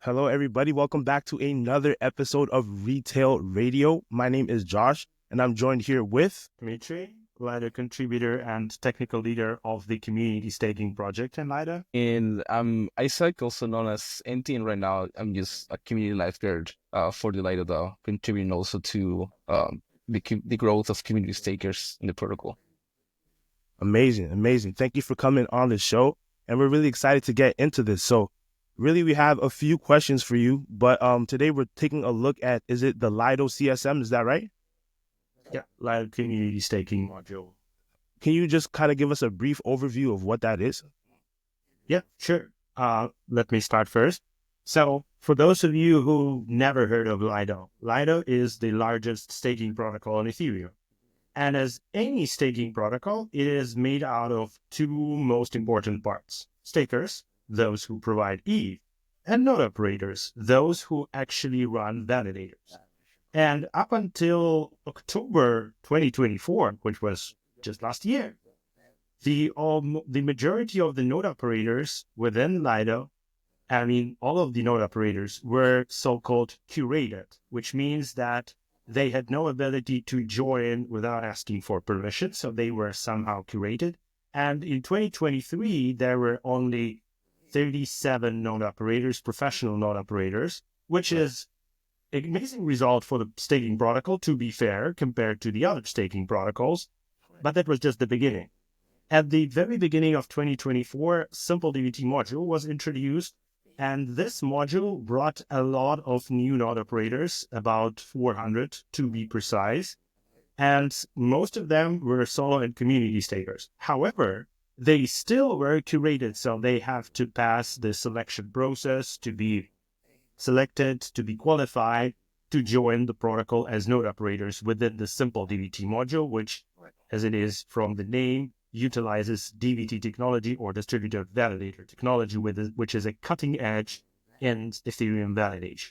Hello, everybody. Welcome back to another episode of Retail Radio. My name is Josh, and I'm joined here with Dmitry, Lido contributor and technical leader of the community staking project in Lido. And I'm Isaac, also known as NT, and right now I'm just a community lifeguard for the Lido DAO, contributing also to the growth of community stakers in the protocol. Amazing. Thank you for coming on the show, and we're really excited to get into this. So, really, we have a few questions for you, but today we're taking a look at, is it the Lido CSM? Is that right? Yeah, Lido Community Staking Module. Can you just kind of give us a brief overview of what that is? Yeah, sure. Let me start first. So, for those of you who never heard of Lido, Lido is the largest staking protocol on Ethereum. And as any staking protocol, it is made out of two most important parts: stakers, those who provide ETH, and node operators, those who actually run validators. And up until October 2024, which was just last year, the majority of the node operators within Lido, all of the node operators, were so-called curated, which means that they had no ability to join without asking for permission, so they were somehow curated. And in 2023, there were only 37 node operators, professional node operators, which is an amazing result for the staking protocol, to be fair, compared to the other staking protocols. But that was just the beginning. At the very beginning of 2024, Simple DBT module was introduced, and this module brought a lot of new node operators, about 400 to be precise, and most of them were solo and community stakers. However, they still were curated, so they have to pass the selection process to be selected, to be qualified, to join the protocol as node operators within the Simple DBT module, which, as it is from the name, utilizes DVT technology, or distributed validator technology, which is a cutting edge in Ethereum validation.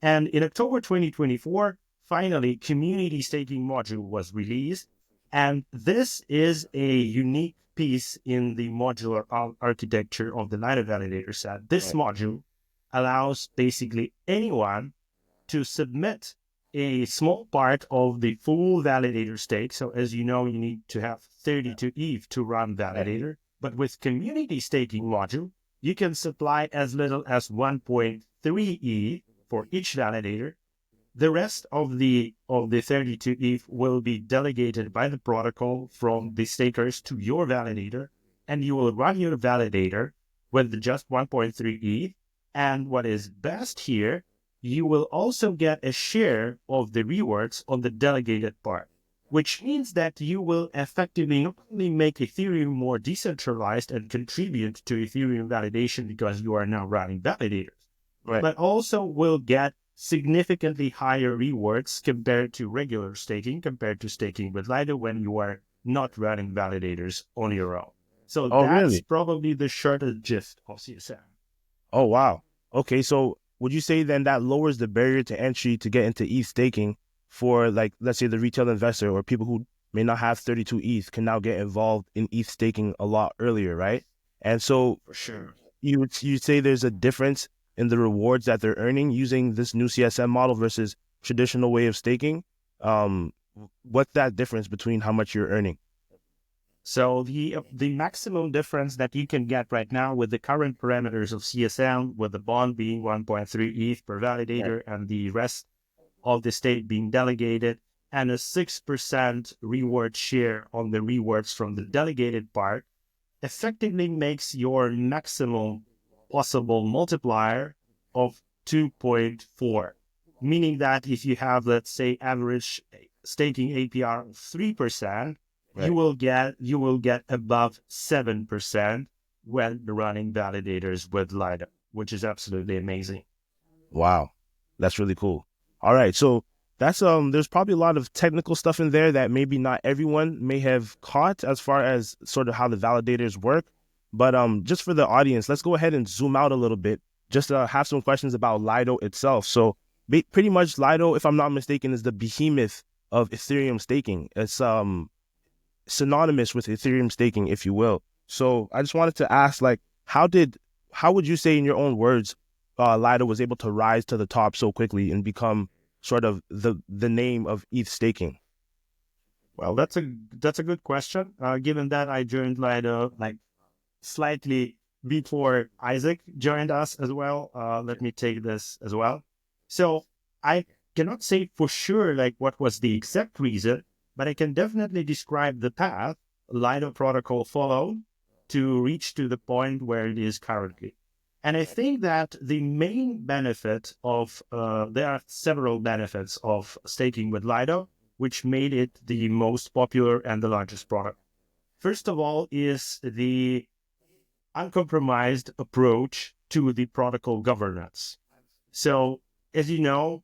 And in October 2024, finally, Community Staking Module was released. And this is a unique piece in the modular architecture of the Lido Validator set. This module allows basically anyone to submit a small part of the full validator stake. So as you know, you need to have 32 ETH to run Validator. But with Community Staking Module, you can supply as little as 1.3 ETH for each validator. The rest of the 32 ETH will be delegated by the protocol from the stakers to your validator, and you will run your validator with just 1.3 ETH. And what is best here, you will also get a share of the rewards on the delegated part, which means that you will effectively not only make Ethereum more decentralized and contribute to Ethereum validation because you are now running validators, but also will get significantly higher rewards compared to regular staking, compared to staking with Lido when you are not running validators on your own. So that's probably the shortest gist of CSM. Oh, wow. Okay, so would you say then that lowers the barrier to entry to get into ETH staking for, like, let's say the retail investor or people who may not have 32 ETH can now get involved in ETH staking a lot earlier, right? And so for sure, you say there's a difference in the rewards that they're earning using this new CSM model versus traditional way of staking. What's that difference between how much you're earning? So the maximum difference that you can get right now with the current parameters of CSM, with the bond being 1.3 ETH per validator and the rest of the stake being delegated, and a 6% reward share on the rewards from the delegated part, effectively makes your maximum possible multiplier of 2.4. Meaning that if you have, let's say, average staking APR of 3%, you will get above 7% when running validators with Lido, which is absolutely amazing. Wow, that's really cool. All right, so that's there's probably a lot of technical stuff in there that maybe not everyone may have caught as far as sort of how the validators work. But just for the audience, let's go ahead and zoom out a little bit, just to have some questions about Lido itself. So pretty much Lido, if I'm not mistaken, is the behemoth of Ethereum staking. It's synonymous with Ethereum staking, if you will. So I just wanted to ask, like, how would you say in your own words, Lido was able to rise to the top so quickly and become sort of the name of ETH staking? Well, that's a good question. Given that I joined Lido like slightly before Isaac joined us as well, let me take this as well. So I cannot say for sure like what was the exact reason, but I can definitely describe the path Lido protocol followed to reach to the point where it is currently. And I think that the main benefit of, there are several benefits of staking with Lido, which made it the most popular and the largest product. First of all is the uncompromised approach to the protocol governance. So, as you know,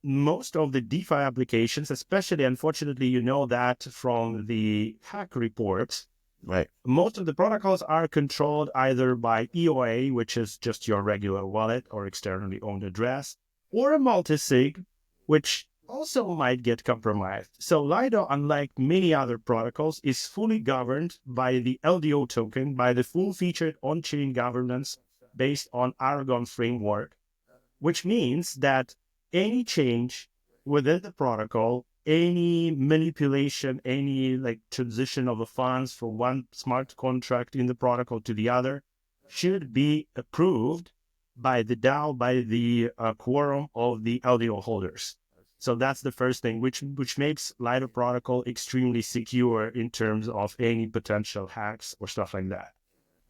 most of the DeFi applications, especially, unfortunately, you know that from the hack reports, Right. most of the protocols are controlled either by EOA, which is just your regular wallet or externally owned address, or a multisig, which also might get compromised. So Lido, unlike many other protocols, is fully governed by the LDO token, by the full-featured on-chain governance based on Aragon framework, which means that any change within the protocol, any manipulation, any like transition of the funds from one smart contract in the protocol to the other should be approved by the DAO, by the quorum of the LDO holders. So that's the first thing, which makes Lido protocol extremely secure in terms of any potential hacks or stuff like that.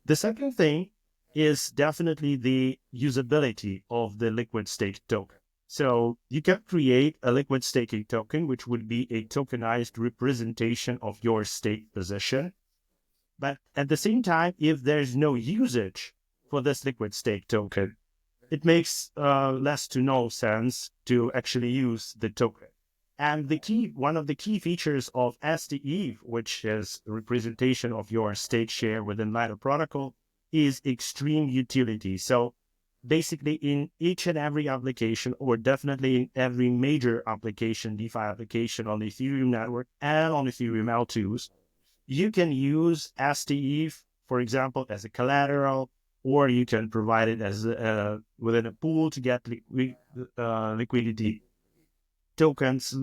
The second thing is definitely the usability of the liquid stake token. So you can create a liquid staking token, which would be a tokenized representation of your stake position. But at the same time, if there's no usage for this liquid stake token, it makes less to no sense to actually use the token. And one of the key features of STETH, which is a representation of your stake share within Lido protocol, is extreme utility. So basically in each and every application, or definitely in every major application, DeFi application on the Ethereum network and on Ethereum L2s, you can use STETH, for example, as a collateral, or you can provide it as within a pool to get liquidity tokens,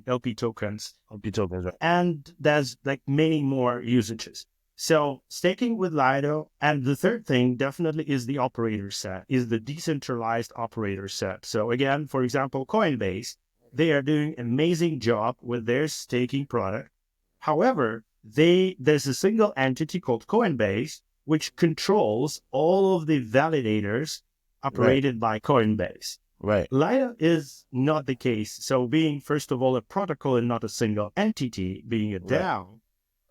LP tokens. LP tokens, right? And there's like many more usages. So staking with Lido, and the third thing definitely is the operator set, is the decentralized operator set. So again, for example, Coinbase, they are doing an amazing job with their staking product. However, there's a single entity called Coinbase, which controls all of the validators operated by Coinbase. Right. Lido is not the case. So being, first of all, a protocol and not a single entity, being a DAO,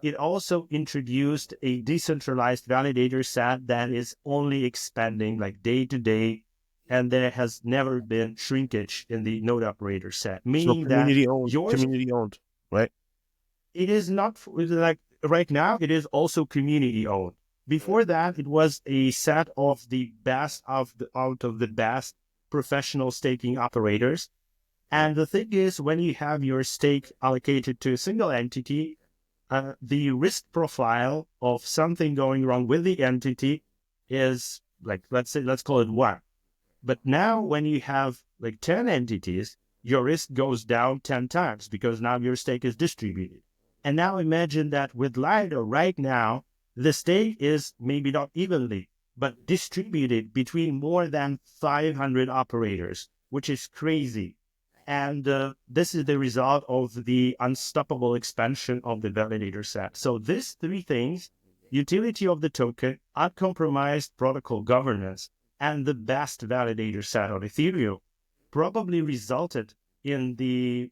it also introduced a decentralized validator set that is only expanding like day to day, and there has never been shrinkage in the node operator set, meaning community that owned, yours, community owned, right? it is not like right now, it is also community owned. Before that, it was a set of the best out of the best professional staking operators. And the thing is, when you have your stake allocated to a single entity, the risk profile of something going wrong with the entity is like, let's call it 1. But now when you have like 10 entities, your risk goes down 10 times because now your stake is distributed. And now imagine that with Lido right now, the stake is maybe not evenly, but distributed between more than 500 operators, which is crazy. And this is the result of the unstoppable expansion of the validator set. So these 3 things, utility of the token, uncompromised protocol governance, and the best validator set on Ethereum, probably resulted in the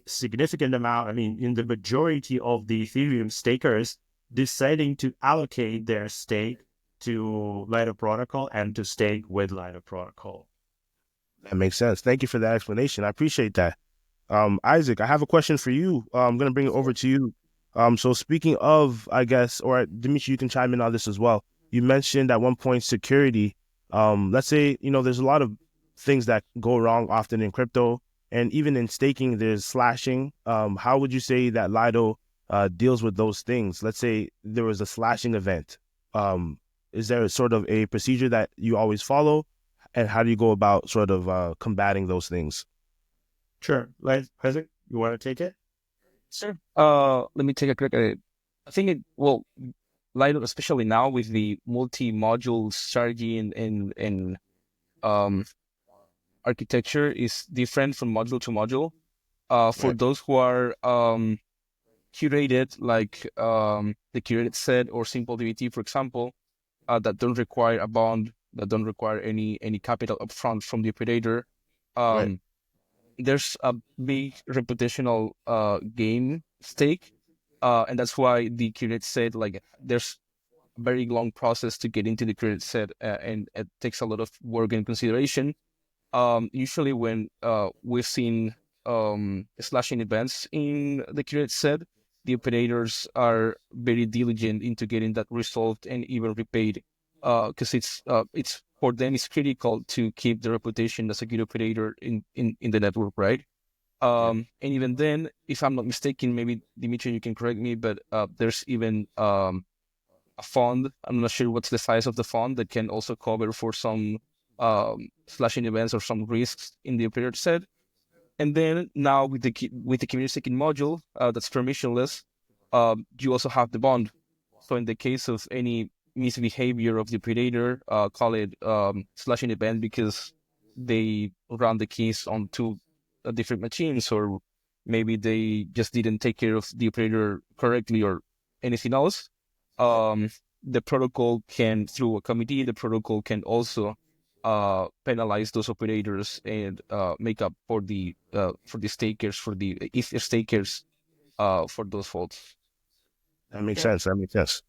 significant amount, in the majority of the Ethereum stakers deciding to allocate their stake to Lido protocol and to stake with Lido protocol. That makes sense. Thank you for that explanation. I appreciate that. Isaac, I have a question for you. I'm going to bring it over to you. So speaking of, I guess, or Dmitry, you can chime in on this as well. You mentioned at one point security. Let's say, there's a lot of things that go wrong often in crypto, and even in staking, there's slashing. How would you say that Lido deals with those things? Let's say there was a slashing event. Is there sort of a procedure that you always follow? and how do you go about sort of combating those things? Sure. Isaac, you want to take it? Sure. Let me take a quick. I think Lido, especially now with the multi-module strategy and um architecture, is different from module to module. For Right. those who are curated, like the curated set or simple DBT, for example, that don't require a bond, that don't require any capital upfront from the operator. Right. There's a big reputational game stake, and that's why the curated set, like, there's a very long process to get into the curated set, and it takes a lot of work and consideration. Usually when we've seen slashing events in the curated set, the operators are very diligent into getting that resolved and even repaid, because it's for them it's critical to keep the reputation as a good operator in the network, right? Yeah. And even then, if I'm not mistaken, maybe Dmitry, you can correct me, but there's even a fund. I'm not sure what's the size of the fund that can also cover for some slashing events or some risks in the operator set. And then now with the community staking module that's permissionless, you also have the bond. So in the case of any misbehavior of the operator, call it slashing event because they run the keys on two different machines, or maybe they just didn't take care of the operator correctly, or anything else. Um, the protocol can, through a committee, the protocol can also penalize those operators and make up for the stakers, for the ETH stakers, for those faults. That makes Yeah. sense. That makes sense.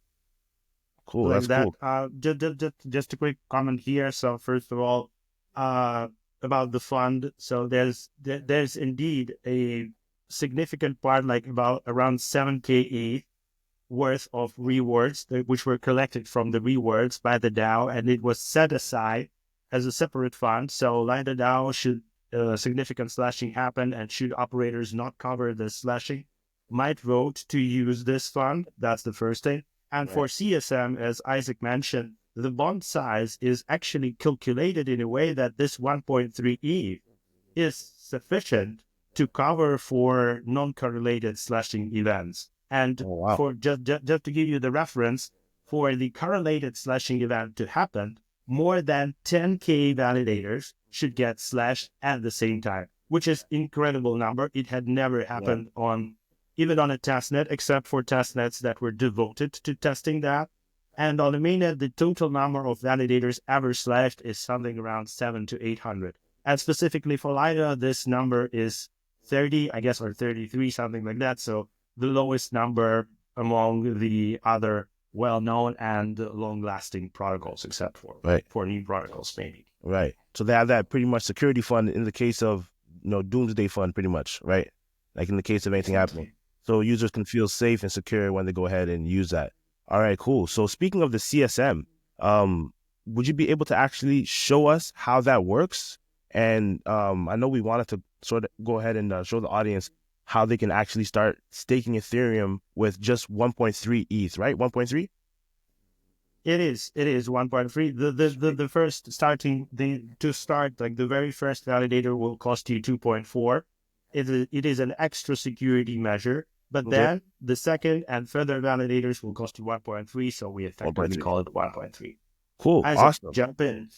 Cool. Like That's that. cool. Just a quick comment here. So first of all, about the fund. So there's indeed a significant part, like about around 7K worth of rewards, which were collected from the rewards by the DAO, and it was set aside as a separate fund. So like the DAO, should significant slashing happen and should operators not cover the slashing, might vote to use this fund. That's the first thing. And for Right. CSM, as Isaac mentioned, the bond size is actually calculated in a way that this 1.3 ETH is sufficient to cover for non-correlated slashing events. And Oh, wow. for just to give you the reference, for the correlated slashing event to happen, more than 10K validators should get slashed at the same time, which is incredible number. It had never happened on even on a testnet, except for testnets that were devoted to testing that. And on the mainnet, the total number of validators ever slashed is something around 700 to 800. And specifically for Lido, this number is 30, I guess, or 33, something like that. So the lowest number among the other well-known and long-lasting protocols, except Right. for new protocols, maybe. Right. So they have that pretty much security fund in the case of, doomsday fund, pretty much, right? Like in the case of anything happening. So users can feel safe and secure when they go ahead and use that. All right, cool. So speaking of the CSM, would you be able to actually show us how that works? And I know we wanted to sort of go ahead and show the audience how they can actually start staking Ethereum with just 1.3 ETH, right? 1.3? It is 1.3. The first to start, like the very first validator will cost you 2.4. It is an extra security measure, but Okay. then the second and further validators will cost you 1.3. So we effectively 1.3. call it 1.3. Cool. Isaac, Awesome. jump in.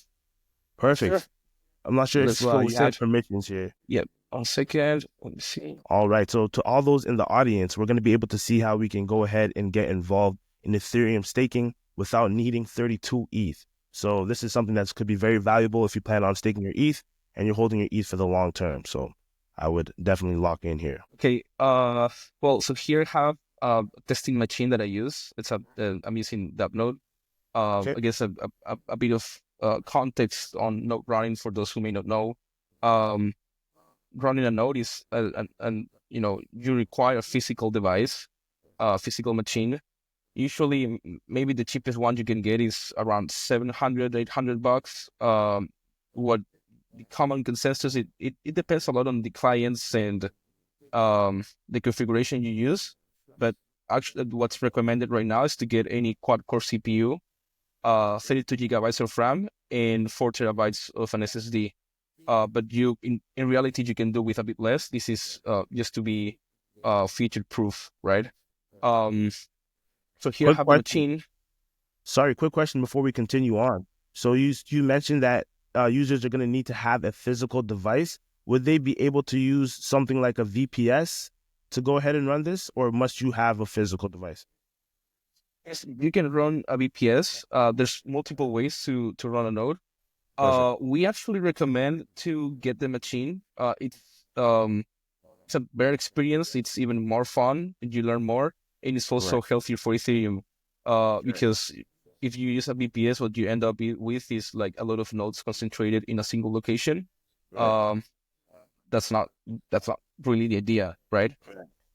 Perfect. Sure. I'm not sure Let's if go you with have it. permissions here. Yep. 1 second. Let me see. All right. So to all those in the audience, we're going to be able to see how we can go ahead and get involved in Ethereum staking without needing 32 ETH. So this is something that could be very valuable if you plan on staking your ETH and you're holding your ETH for the long term. So I would definitely lock in here. Okay. Well, so here I have a testing machine that I use. I'm using that node. Okay. I guess a bit of context on node running for those who may not know. Running a node is you require a physical device, a physical machine. Usually, maybe the cheapest one you can get is around $700-800. What the common consensus, it depends a lot on the clients and the configuration you use. But actually, what's recommended right now is to get any quad-core CPU. 32 gigabytes of RAM and 4 terabytes of an SSD. But you, in reality, you can do with a bit less. This is just to be feature proof, right? So here I Quick have the question. machine. Sorry, quick question before we continue on. So you mentioned that users are going to need to have a physical device. Would they be able to use something like a VPS to go ahead and run this, or must you have a physical device? Yes, you can run a VPS. There's multiple ways to run a node. Perfect. We actually recommend to get the machine. It's a better experience. It's even more fun. You learn more, and it's also Right. healthier for Ethereum. Because if you use a VPS, what you end up with is like a lot of nodes concentrated in a single location. Right. That's not really the idea, right?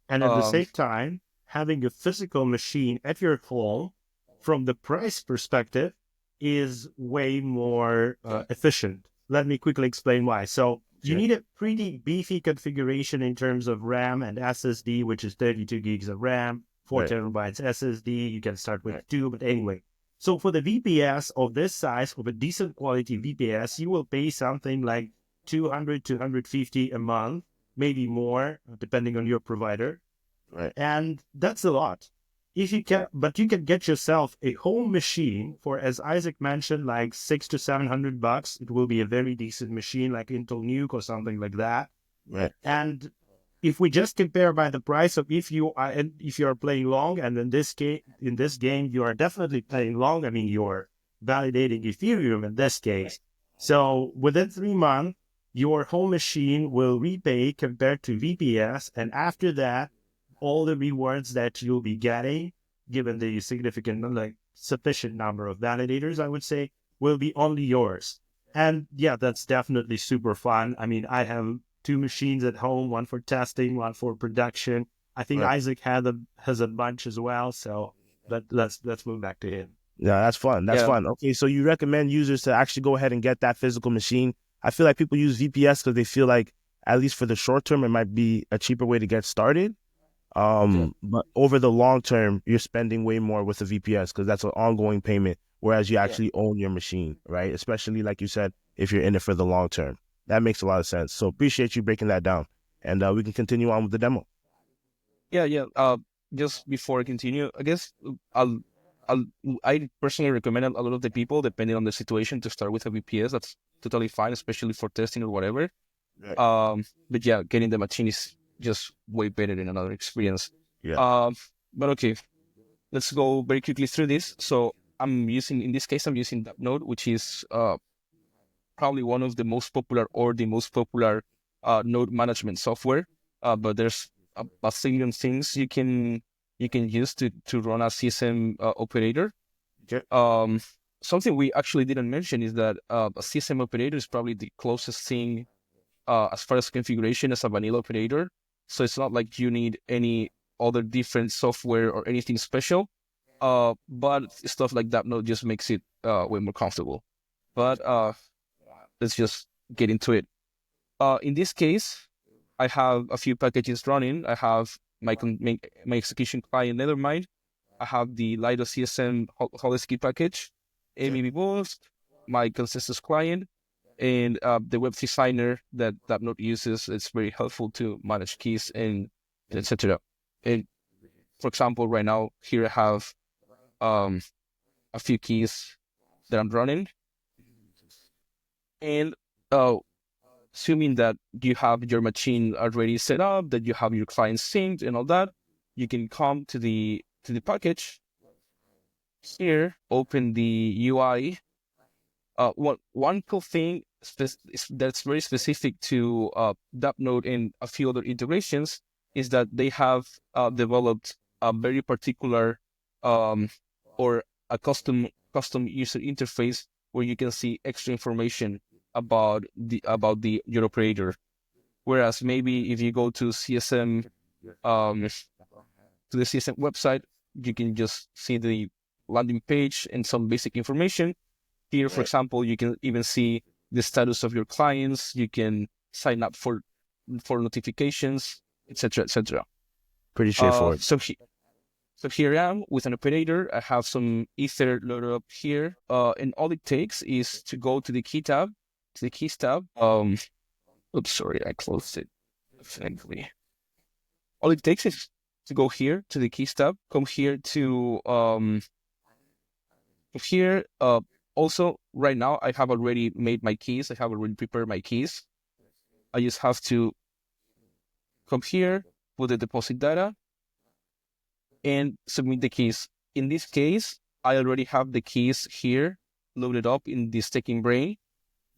And at the Um, same time, having a physical machine at your home, from the price perspective, is way more efficient. Let me quickly explain why. So you need a pretty beefy configuration in terms of RAM and SSD, which is 32 gigs of RAM, 4 Right. terabytes SSD. You can start with 2, but anyway. So for the VPS of this size, of a decent quality VPS, you will pay something like 200, 250 a month, maybe more, depending on your provider. Right. And that's a lot. If you can, but you can get yourself a home machine for, as Isaac mentioned, like $600 to $700. It will be a very decent machine, like Intel Nuke or something like that. Right. And if we just compare by the price of if you are playing long, and in this game you are definitely playing long. I mean, you're validating Ethereum in this case. So within 3 months, your home machine will repay compared to VPS, and after that, all the rewards that you'll be getting, given the significant, like sufficient number of validators, I would say, will be only yours. And yeah, that's definitely super fun. I mean, I have 2 machines at home, one for testing, one for production. I think Right. Isaac has a bunch as well. So let's move back to him. Yeah, that's fun. That's yeah, fun. Okay, so you recommend users to actually go ahead and get that physical machine. I feel like people use VPS because they feel like, at least for the short term, it might be a cheaper way to get started. But over the long term, you're spending way more with a VPS because that's an ongoing payment, whereas you actually own your machine, right? Especially like you said, if you're in it for the long term. That makes a lot of sense. So appreciate you breaking that down. And we can continue on with the demo. yeah. Just before I continue, I guess I'll, I personally recommend a lot of the people, depending on the situation, to start with a VPS. That's totally fine, especially for testing or whatever. Right. But yeah, getting the machine is just way better than another experience. Yeah. But okay, let's go very quickly through this. So in this case, I'm using that node, which is probably one of the most popular or the most popular node management software. But there's a bazillion things you can use to run a CSM operator. Okay. Something we actually didn't mention is that a CSM operator is probably the closest thing as far as configuration as a vanilla operator. So it's not like you need any other different software or anything special. But stuff like that node just makes it way more comfortable. But let's just get into it. In this case, I have a few packages running. I have my execution client Nethermind. I have the Lido CSM Holiday package, MEV Boost, my consensus client, and the web designer that node uses. It's very helpful to manage keys and etc. And for example, right now here I have a few keys that I'm running, and assuming that you have your machine already set up, that you have your client synced and all that, you can come to the package here, open the UI. One cool thing that's very specific to that node and a few other integrations is that they have developed a very particular or a custom user interface where you can see extra information about your operator. Whereas maybe if you go to CSM to the CSM website, you can just see the landing page and some basic information. Here, for example, you can even see the status of your clients. You can sign up for notifications, etc., etc. Pretty straightforward. So here I am with an operator. I have some Ether loaded up here. And all it takes is to go to the key tab, to the keys tab. Oops, sorry, I closed it. Thankfully. All it takes is to go here to the keys tab, come here to here. Also, right now I have already made my keys. I have already prepared my keys. I just have to come here, put the deposit data, and submit the keys. In this case, I already have the keys here loaded up in the staking brain.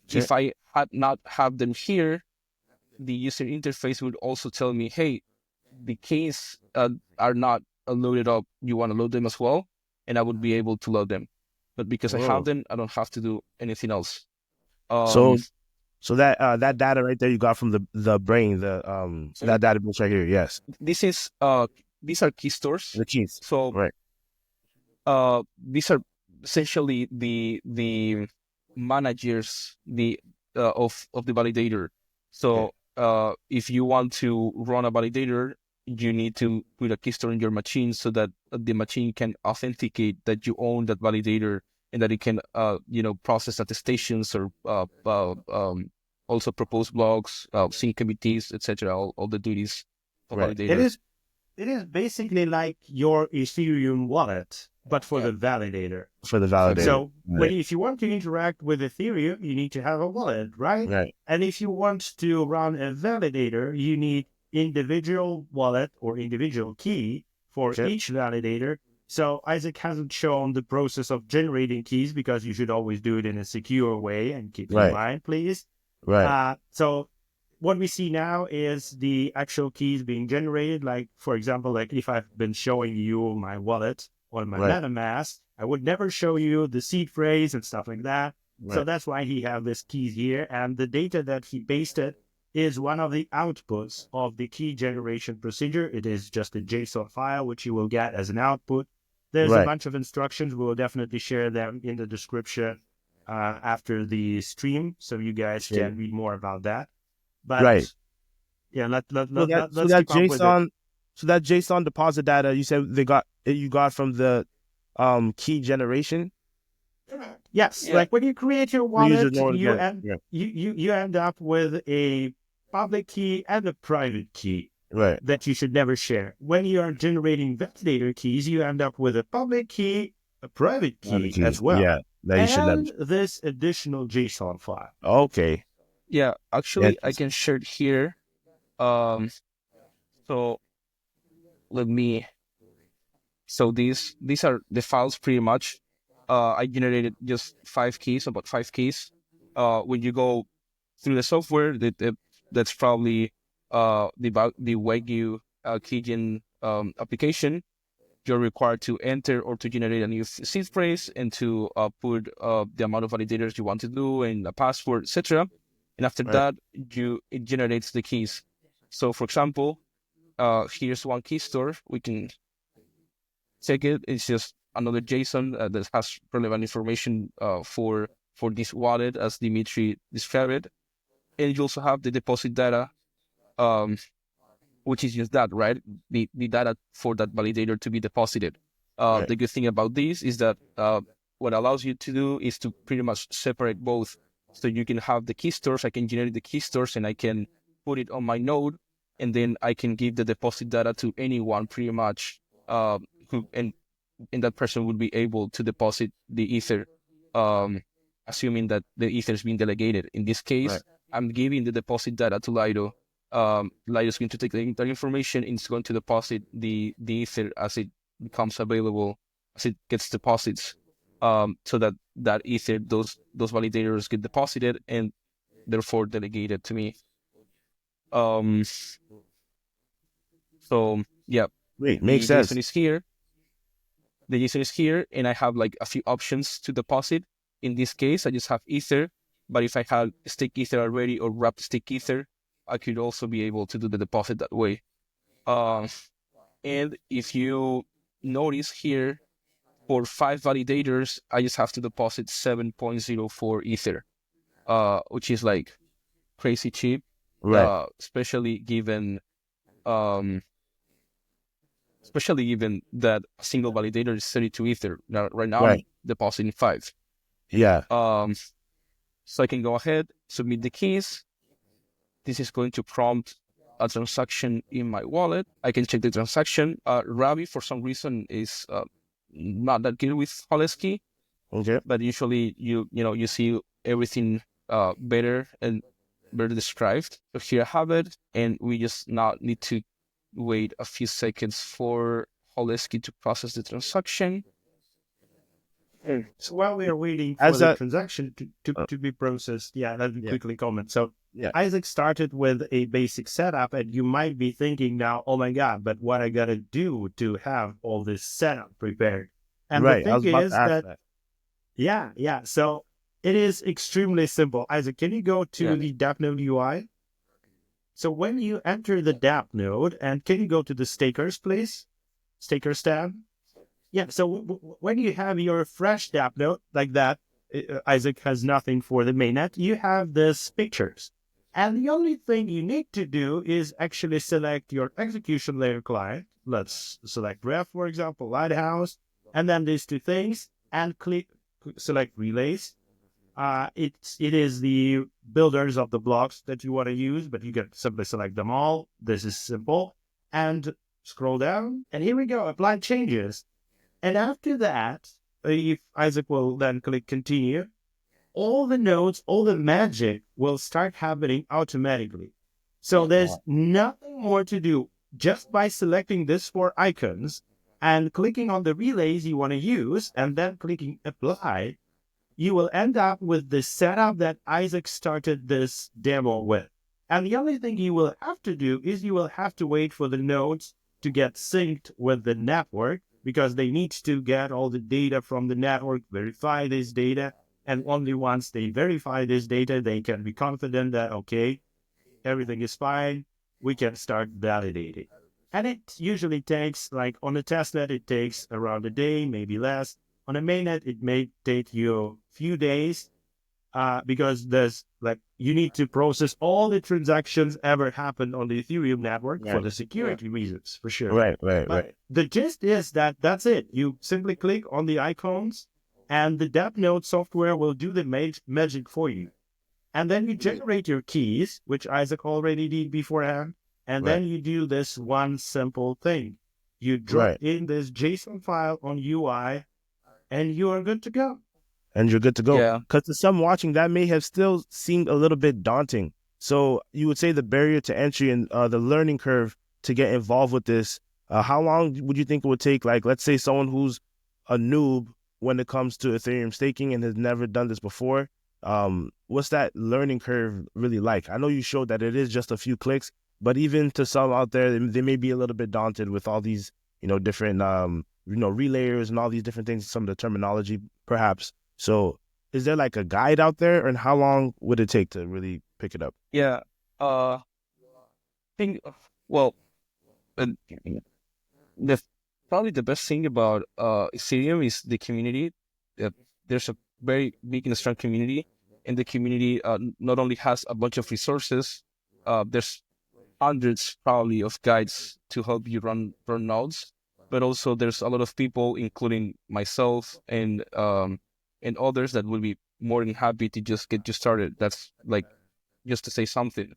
Sure. If I had not have them here, the user interface would also tell me, hey, the keys are not loaded up. You want to load them as well? And I would be able to load them. But because I have them, I don't have to do anything else. So that that data right there you got from the brain, that database right here, yes. This is these are key stores. The keys. So right. These are essentially the managers of the validator. So if you want to run a validator, you need to put a key store in your machine so that the machine can authenticate that you own that validator and that it can process attestations or also propose blocks, sync committees, etc. All the duties of validator. It is basically like your Ethereum wallet, but for the validator. For the validator. So if you want to interact with Ethereum, you need to have a wallet, right? Right. And if you want to run a validator, you need individual wallet or individual key for each validator. So Isaac hasn't shown the process of generating keys because you should always do it in a secure way, and keep in mind, please. Right. So what we see now is the actual keys being generated. Like, for example, like if I've been showing you my wallet on my MetaMask, I would never show you the seed phrase and stuff like that. So that's why he have this keys here. And the data that he pasted is one of the outputs of the key generation procedure. It is just a JSON file, which you will get as an output. There's a bunch of instructions. We will definitely share them in the description after the stream, so you guys can read more about that. But yeah, let's keep up with it. So that JSON deposit data you said you got from the key generation. Yes, like when you create your wallet, you end up with a public key and a private key that you should never share. When you are generating validator keys, you end up with a public key, a private key as well. Yeah, that you should never. This additional JSON file. Okay. Yeah, actually, I can share it here. So let me. So these are the files pretty much. I generated just about 5 keys. When you go through the software, that's probably the Wagyu keygen application. You're required to enter or to generate a new seed phrase and to put the amount of validators you want to do and a password, etc. And after that, it generates the keys. So, for example, here's one key store. We can take it. It's just another JSON that has relevant information for this wallet, as Dmitry described it. And you also have the deposit data, which is just that, right? The data for that validator to be deposited. The good thing about this is that what allows you to do is to pretty much separate both. So you can have the key stores, I can generate the key stores and I can put it on my node, and then I can give the deposit data to anyone pretty much, and that person would be able to deposit the Ether, assuming that the Ether is being delegated. In this case, I'm giving the deposit data to Lido. Lido is going to take that information and it's going to deposit the Ether as it becomes available, as it gets deposits. So that Ether, those validators get deposited and therefore delegated to me. So yeah, makes sense. JSON is here. The JSON is here, and I have like a few options to deposit. In this case, I just have Ether, but if I had stake Ether already or wrapped stake Ether, I could also be able to do the deposit that way. And if you notice here, for 5 validators, I just have to deposit 7.04 Ether, which is like crazy cheap, especially given especially given that a single validator is 32 Ether. Now, right now, I'm Right. depositing 5. Yeah. So I can go ahead, submit the keys. This is going to prompt a transaction in my wallet. I can check the transaction. Ravi, for some reason, is not that good with Holesky, Okay. but usually you see everything better and better described. So here I have it, and we just now need to wait a few seconds for Holesky to process the transaction. So while we are waiting for As the a transaction to be processed, let me quickly comment. So yeah. Isaac started with a basic setup, and you might be thinking now, oh my God, but what I gotta do to have all this setup prepared? And the Right. I thing was about to is ask that, that. yeah. So it is extremely simple. Isaac, can you go to Yeah. the DApp node UI? So when you enter the DApp node, and can you go to the stakers, please? Stakers tab. Yeah, so when you have your fresh DApp node like that, Isaac has nothing for the mainnet, you have this pictures. And the only thing you need to do is actually select your execution layer client. Let's select Ref, for example, Lighthouse, and then these two things, and select Relays. It is the builders of the blocks that you want to use, but you can simply select them all. This is simple. And scroll down, and here we go, apply changes. And after that, if Isaac will then click continue, all the nodes, all the magic will start happening automatically. So there's nothing more to do. Just by selecting these 4 icons and clicking on the relays you want to use and then clicking apply, you will end up with the setup that Isaac started this demo with. And the only thing you will have to do is you will have to wait for the nodes to get synced with the network, because they need to get all the data from the network, verify this data, and only once they verify this data, they can be confident that, okay, everything is fine, we can start validating. And it usually takes, like on a testnet, it takes around a day, maybe less. On a mainnet, it may take you a few days, because there's you need to process all the transactions ever happened on the Ethereum network for the security reasons, for sure. Right. But the gist is that that's it. You simply click on the icons, and the dApp node software will do the magic for you. And then you generate your keys, which Isaac already did beforehand, and then you do this one simple thing. You drop in this JSON file on UI, and you are good to go. And you're good to go. Yeah. Because to some watching, that may have still seemed a little bit daunting. So you would say the barrier to entry and the learning curve to get involved with this, how long would you think it would take? Like, let's say someone who's a noob when it comes to Ethereum staking and has never done this before. What's that learning curve really like? I know you showed that it is just a few clicks, but even to some out there, they may be a little bit daunted with all these, different, relayers and all these different things, some of the terminology, perhaps. So is there like a guide out there, and how long would it take to really pick it up? Yeah. Well, probably the best thing about Ethereum is the community. There's a very big and strong community, and the community not only has a bunch of resources, there's hundreds probably of guides to help you run nodes, but also there's a lot of people, including myself and others, that will be more than happy to just get you started. That's like just to say something.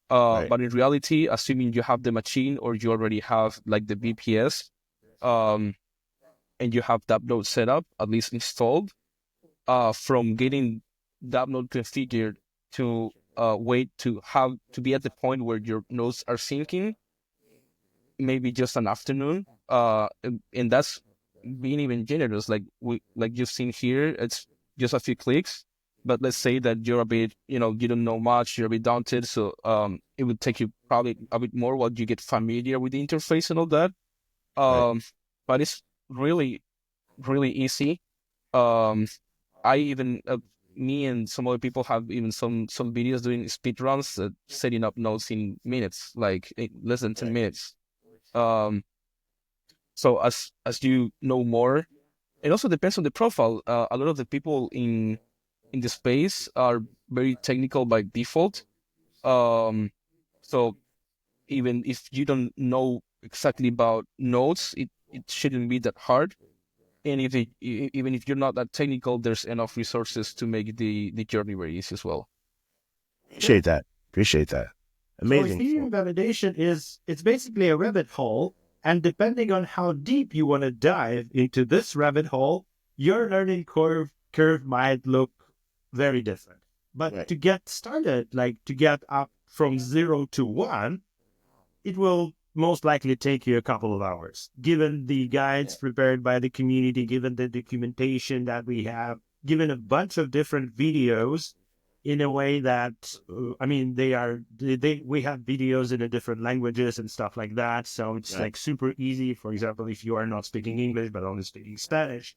But in reality, assuming you have the machine or you already have like the BPS, and you have that node set up, at least installed, from getting that node configured to wait to have to be at the point where your nodes are syncing, maybe just an afternoon. And that's being even generous. Like you've seen here, it's just a few clicks. But let's say that you're a bit, you don't know much, you're a bit daunted. So it would take you probably a bit more while you get familiar with the interface and all that. But it's really, really easy. I even, me and some other people have even some videos doing speed runs, setting up nodes in minutes, like less than 10 minutes. So as you know more, it also depends on the profile. A lot of the people in the space are very technical by default. So even if you don't know exactly about nodes, it shouldn't be that hard. And even if you're not that technical, there's enough resources to make the journey very easy as well. Appreciate that. Appreciate that. So Amazing. Ethereum validation it's basically a rabbit hole, and depending on how deep you want to dive into this rabbit hole, your learning curve might look very different. But Right. to get started, like to get up from 0 to 1, it will most likely take you a couple of hours, given the guides prepared by the community, given the documentation that we have, given a bunch of different videos in a way that, we have videos in a different languages and stuff like that. So it's Right. like super easy. For example, if you are not speaking English, but only speaking Spanish,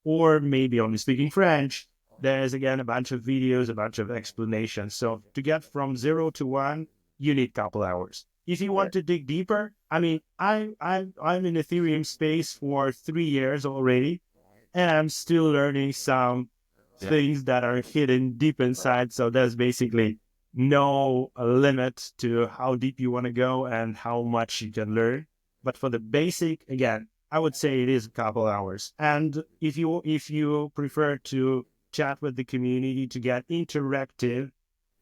or maybe only speaking French, there's again a bunch of videos, a bunch of explanations. So to get from 0 to 1, you need a couple hours. If you want Right. to dig deeper, I'm in Ethereum space for 3 years already, and I'm still learning some things that are hidden deep inside. So there's basically no limit to how deep you want to go and how much you can learn. But for the basic, again, I would say it is a couple hours. And if you prefer to chat with the community, to get interactive,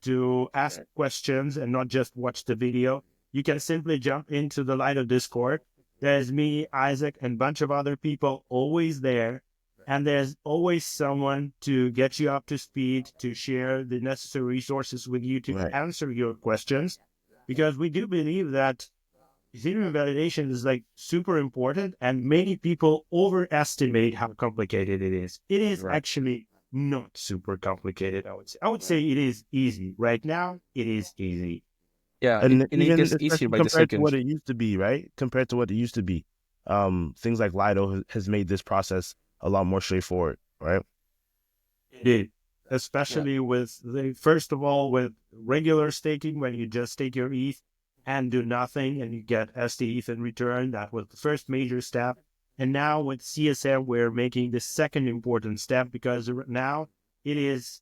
to ask questions and not just watch the video, you can simply jump into the Lido Discord. There's me, Isaac, and a bunch of other people always there. And there's always someone to get you up to speed, to share the necessary resources with you to Right. answer your questions. Because we do believe that Ethereum validation is like super important, and many people overestimate how complicated it is. It is Right. actually not super complicated, I would say. I would say it is easy. Right now, it is easy. Yeah, And and it even gets easier especially by the compared to second. what it used to be, right? Compared to what it used to be, things like Lido has made this process a lot more straightforward, right? Indeed. Especially with first of all, with regular staking, when you just stake your ETH and do nothing and you get ST ETH in return. That was the first major step. And now with CSM, we're making the second important step, because now it is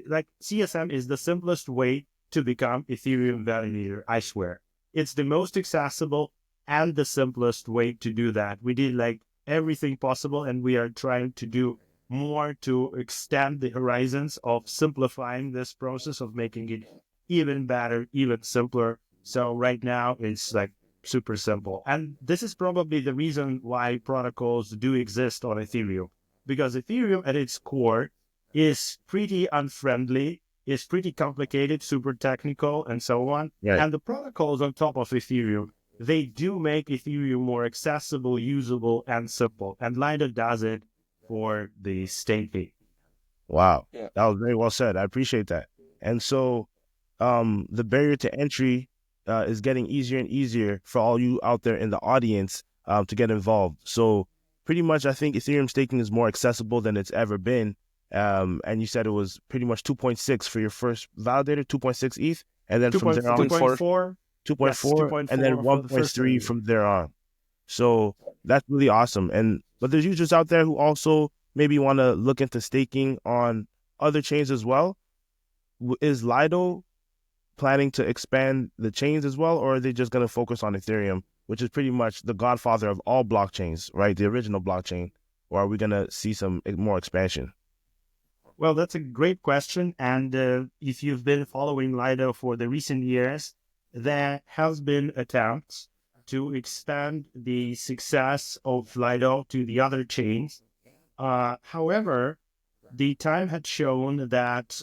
like CSM is the simplest way to become Ethereum validator. I swear. It's the most accessible and the simplest way to do that. We did like everything possible, and we are trying to do more to extend the horizons of simplifying this process, of making it even better, even simpler. So right now it's like super simple. And this is probably the reason why protocols do exist on Ethereum, because Ethereum at its core is pretty unfriendly, is pretty complicated, super technical, and so on. Right. And the protocols on top of Ethereum, they do make Ethereum more accessible, usable, and simple. And Lido does it for the staking. Wow. Yeah. That was very well said. I appreciate that. And so the barrier to entry is getting easier and easier for all you out there in the audience to get involved. So pretty much I think Ethereum staking is more accessible than it's ever been. And you said it was pretty much 2.6 for your first validator, 2.6 ETH. And then from there on, 2.4. 2.4, and then 2.4 for the first 1.3 from there on. So that's really awesome. But there's users out there who also maybe want to look into staking on other chains as well. Is Lido planning to expand the chains as well, or are they just going to focus on Ethereum, which is pretty much the godfather of all blockchains, right? The original blockchain. Or are we going to see some more expansion? Well, that's a great question. And if you've been following Lido for the recent years, there has been attempts to expand the success of Lido to the other chains. However, the time had shown that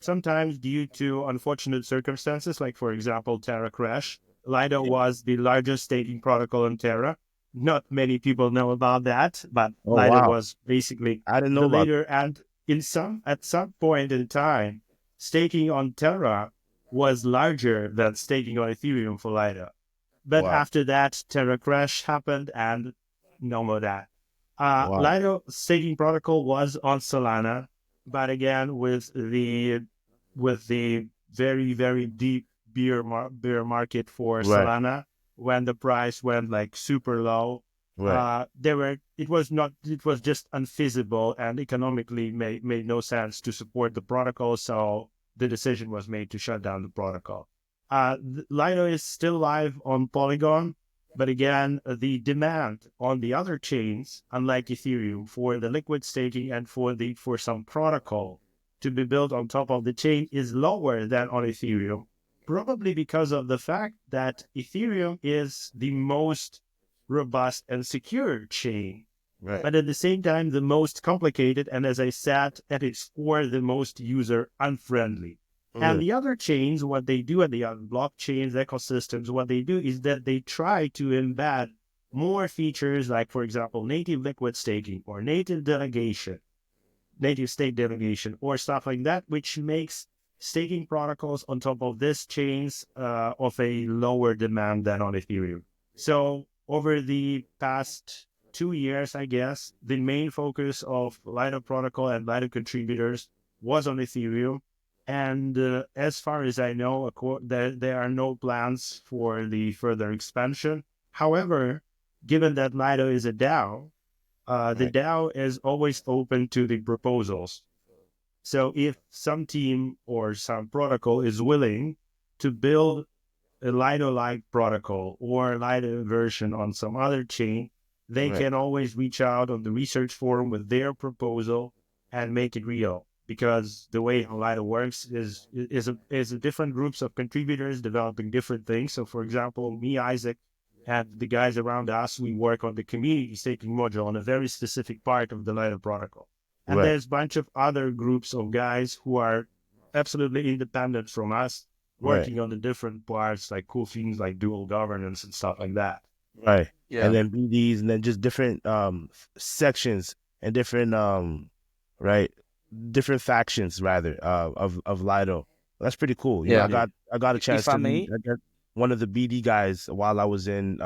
sometimes due to unfortunate circumstances, like for example, Terra crash, Lido was the largest staking protocol on Terra. Not many people know about that, but Oh, Lido wow. was basically I didn't know the about leader. And at some point in time, staking on Terra was larger than staking on Ethereum for Lido. But Wow. after that, Terra crash happened, and no more that. Wow. Lido staking protocol was on Solana, but again with the very very deep bear market for Right. Solana, when the price went like super low, Right. it was just unfeasible, and economically made no sense to support the protocol. So the decision was made to shut down the protocol. Lido is still live on Polygon, But again, the demand on the other chains, unlike Ethereum, for the liquid staking and for some protocol to be built on top of the chain is lower than on Ethereum, probably because of the fact that Ethereum is the most robust and secure chain, Right. but at the same time, the most complicated, and as I said, at its core, the most user unfriendly. And the other chains, what they do, and the other blockchains, ecosystems, what they do is that they try to embed more features, like, for example, native liquid staking or native state delegation, or stuff like that, which makes staking protocols on top of this chains of a lower demand than on Ethereum. So over the past 2 years, I guess, the main focus of Lido protocol and Lido contributors was on Ethereum. And as far as I know, there are no plans for the further expansion. However, given that Lido is a DAO, the DAO is always open to the proposals. So if some team or some protocol is willing to build a Lido-like protocol or a Lido version on some other chain, they can always reach out on the research forum with their proposal and make it real. Because the way how Lido works is different groups of contributors developing different things. So, for example, me, Isaac, and the guys around us, we work on the community staking module on a very specific part of the Lido protocol. And there's a bunch of other groups of guys who are absolutely independent from us, working on the different parts, like cool things like dual governance and stuff like that. Right. Yeah. And then BDs, and then just different sections and different different factions rather of Lido. That's pretty cool. You know, I got a chance If I to may, meet one of the BD guys while I was in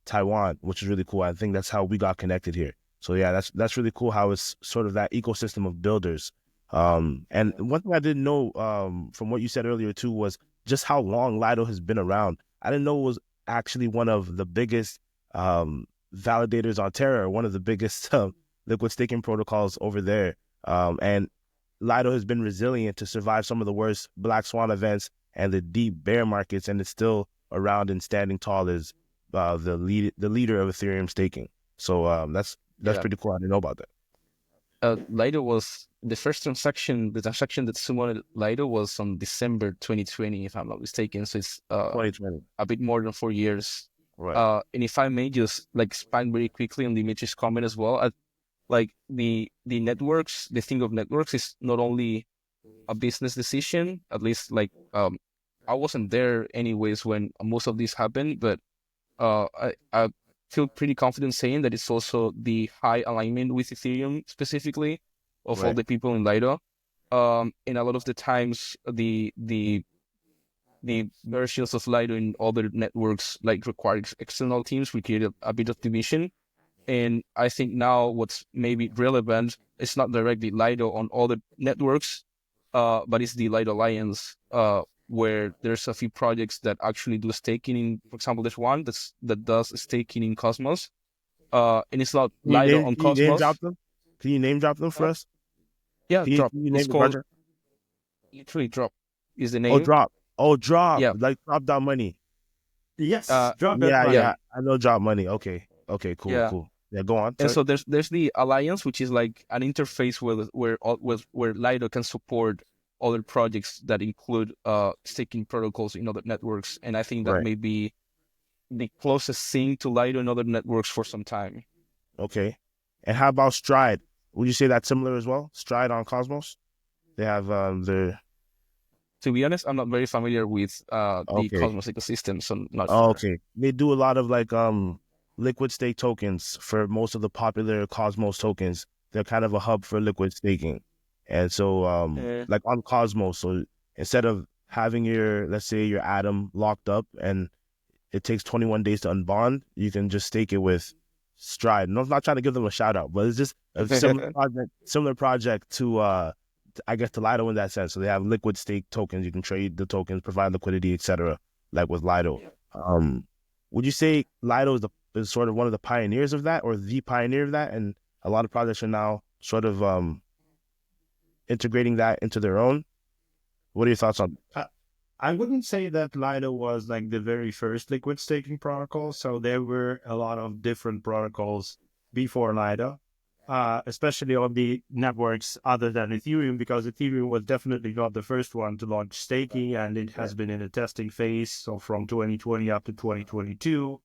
Taiwan, which is really cool. I think that's how we got connected here. So yeah, that's really cool how it's sort of that ecosystem of builders. And one thing I didn't know from what you said earlier too was just how long Lido has been around. I didn't know it was actually one of the biggest validators on Terra, one of the biggest liquid staking protocols over there. And Lido has been resilient to survive some of the worst black swan events and the deep bear markets, and it's still around and standing tall as the leader of Ethereum staking. So that's pretty cool. I didn't know about that. Lido was the first transaction. The transaction that summoned Lido was on December 2020, if I'm not mistaken. So it's 2020, a bit more than 4 years. right? And if I may just like expand very quickly on Dmitry's comment as well, like the networks, the thing of networks is not only a business decision. At least like I wasn't there anyways when most of this happened, but I feel pretty confident saying that it's also the high alignment with Ethereum specifically of all the people in Lido. And a lot of the times the versions of Lido in other networks like require external teams. We created a bit of division. And I think now what's maybe relevant is not directly Lido on other networks, but it's the Lido Alliance, where there's a few projects that actually do staking in, for example, there's one that does staking in Cosmos, and it's not Lido on Cosmos. Can you name drop them? Can you name drop them for us? Yeah, Drop. It's called literally Drop is the name. Oh, Drop. Yeah. Like Drop Down Money. Yes. Drop that Yeah, money. yeah. I know Drop Money. Okay, cool, Yeah. cool. Yeah, go on. And so there's the Alliance, which is like an interface where Lido can support other projects that include staking protocols in other networks. And I think that may be the closest thing to Lido in other networks for some time. Okay. And how about Stride? Would you say that's similar as well? Stride on Cosmos? They have their... To be honest, I'm not very familiar with the Cosmos ecosystem, so I'm not sure. Okay. They do a lot of like liquid stake tokens for most of the popular Cosmos tokens. They're kind of a hub for liquid staking. And so like on Cosmos, so instead of having your, let's say your Atom locked up and it takes 21 days to unbond, you can just stake it with Stride. And I'm not trying to give them a shout out, but it's just a similar project to I guess to Lido in that sense. So they have liquid stake tokens. You can trade the tokens, provide liquidity, etc. Like with Lido. Would you say Lido is sort of one of the pioneers of that, or the pioneer of that? And a lot of projects are now sort of integrating that into their own. What are your thoughts on? I wouldn't say that Lido was like the very first liquid staking protocol. So there were a lot of different protocols before Lido, especially on the networks other than Ethereum, because Ethereum was definitely not the first one to launch staking, and it has been in a testing phase. So from 2020 up to 2022.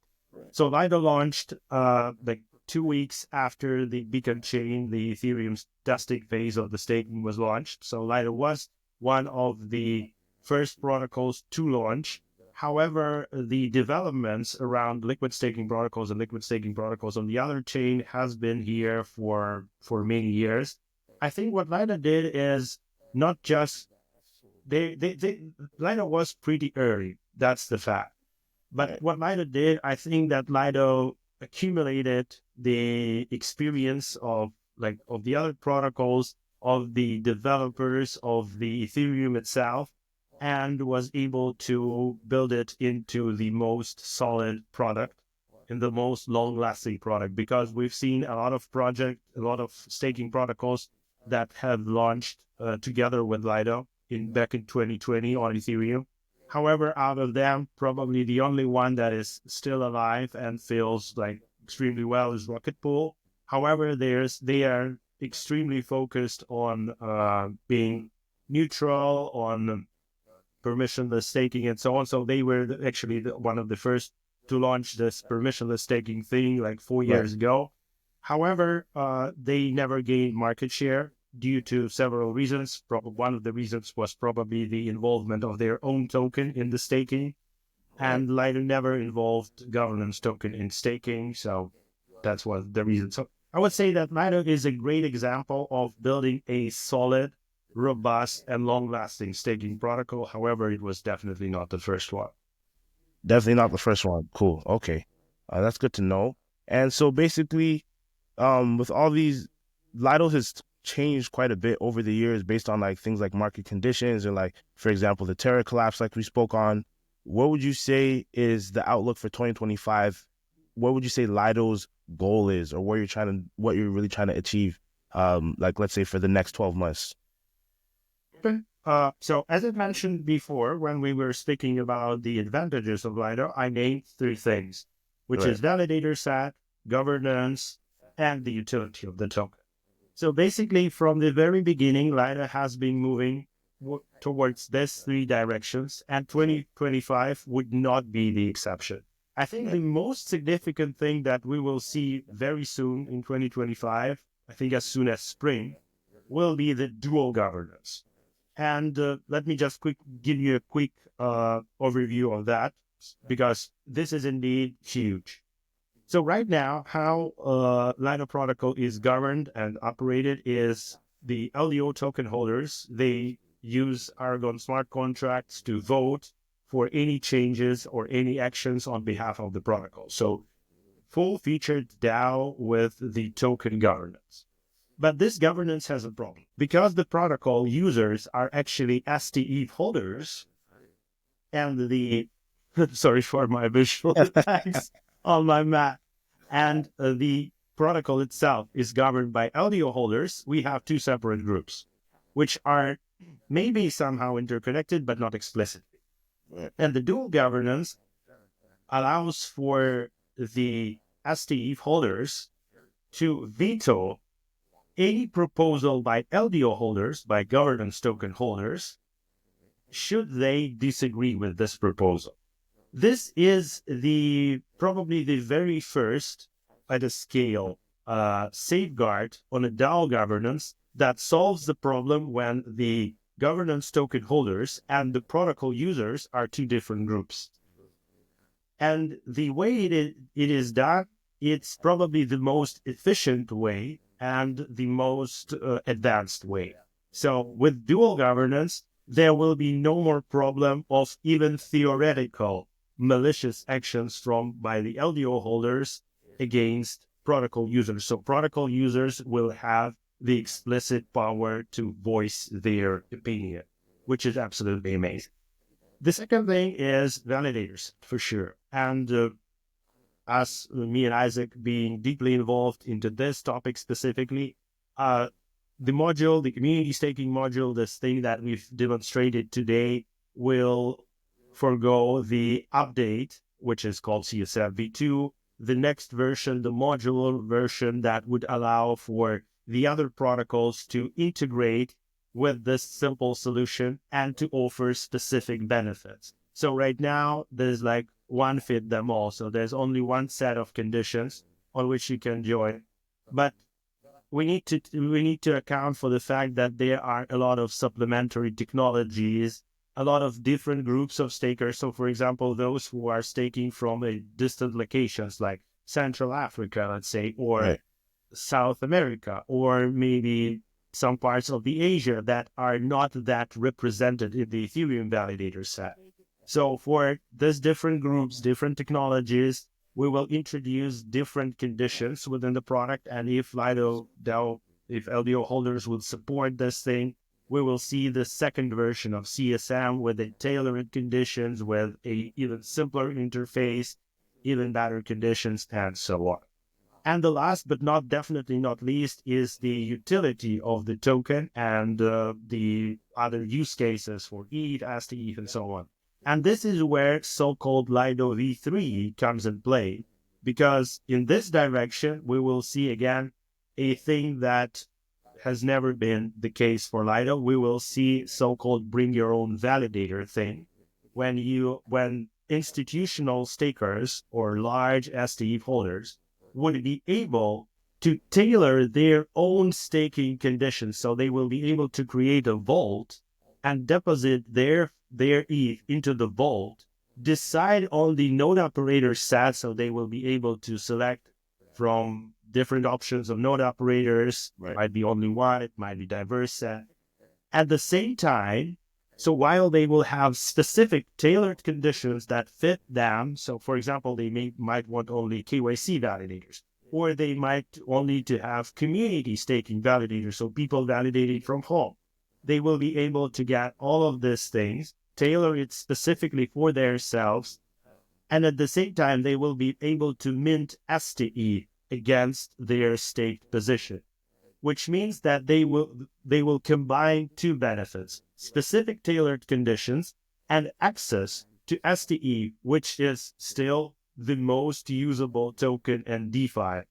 So Lido launched like 2 weeks after the Beacon chain, the Ethereum's testing phase of the staking was launched. So Lido was one of the first protocols to launch. However, the developments around liquid staking protocols and liquid staking protocols on the other chain has been here for many years. I think what Lido did is not just Lido was pretty early. That's the fact. But what Lido did, I think that Lido accumulated the experience of the other protocols, of the developers, of the Ethereum itself, and was able to build it into the most solid product and the most long-lasting product. Because we've seen a lot of staking protocols that have launched together with Lido back in 2020 on Ethereum. However, out of them, probably the only one that is still alive and feels like extremely well is Rocket Pool. However, they are extremely focused on being neutral, on permissionless staking, and so on. So they were actually one of the first to launch this permissionless staking thing like 4 years ago. However, they never gained market share due to several reasons. One of the reasons was probably the involvement of their own token in the staking, and Lido never involved governance token in staking. So that's what the reason. So I would say that Lido is a great example of building a solid, robust, and long-lasting staking protocol. However, it was definitely not the first one. Definitely not the first one. Cool. Okay. That's good to know. And so basically, with all these, Lido has changed quite a bit over the years based on like things like market conditions and like, for example, the Terra collapse like we spoke on. What would you say is the outlook for 2025? What would you say Lido's goal is, or what you're really trying to achieve, like let's say for the next 12 months? Okay. So as I mentioned before, when we were speaking about the advantages of Lido, I named 3 things, which is validator set, governance, and the utility of the token. So basically, from the very beginning, Lido has been moving towards these 3 directions, and 2025 would not be the exception. I think the most significant thing that we will see very soon in 2025, I think as soon as spring, will be the dual governance. And let me just give you a quick overview of that, because this is indeed huge. So right now, how Lido protocol is governed and operated is the LDO token holders. They use Aragon smart contracts to vote for any changes or any actions on behalf of the protocol. So full-featured DAO with the token governance. But this governance has a problem. Because the protocol users are actually STE holders, and sorry for my visual effects on my map, and the protocol itself is governed by LDO holders, we have 2 separate groups, which are maybe somehow interconnected, but not explicitly. And the dual governance allows for the STE holders to veto any proposal by LDO holders, by governance token holders, should they disagree with this proposal. This is probably the very first at a scale safeguard on a DAO governance that solves the problem when the governance token holders and the protocol users are 2 different groups. And the way it is done, it's probably the most efficient way and the most advanced way. So with dual governance, there will be no more problem of even theoretical malicious actions by the LDO holders against protocol users. So protocol users will have the explicit power to voice their opinion, which is absolutely amazing. The second thing is validators, for sure. And as me and Isaac being deeply involved into this topic specifically, the module, the community staking module, this thing that we've demonstrated today, will forgo the update, which is called CSM v2, the next version, the modular version that would allow for the other protocols to integrate with this simple solution and to offer specific benefits. So right now, there's like one fit them all. So there's only one set of conditions on which you can join. But we need to account for the fact that there are a lot of supplementary technologies, a lot of different groups of stakers. So for example, those who are staking from distant locations like Central Africa, let's say, or South America, or maybe some parts of the Asia that are not that represented in the Ethereum validator set. So for these different groups, different technologies, we will introduce different conditions within the product. And if Lido DAO, if LDO holders will support this thing, we will see the second version of CSM with the tailored conditions, with a even simpler interface, even better conditions, and so on. And the last, but definitely not least, is the utility of the token and the other use cases for ETH, STETH, and so on. And this is where so-called Lido v3 comes in play, because in this direction, we will see again a thing that has never been the case for Lido. We will see so-called bring your own validator thing. When institutional stakers or large STETH holders would be able to tailor their own staking conditions. So they will be able to create a vault and deposit their ETH into the vault, decide on the node operator set. So they will be able to select from different options of node operators. It might be only one, it might be diverse set. At the same time, so while they will have specific tailored conditions that fit them, so for example, they might want only KYC validators, or they might only to have community staking validators, so people validating from home. They will be able to get all of these things, tailor it specifically for themselves, and at the same time, they will be able to mint STE against their staked position, which means that they will combine two benefits: specific tailored conditions and access to STE, which is still the most usable token in DeFi.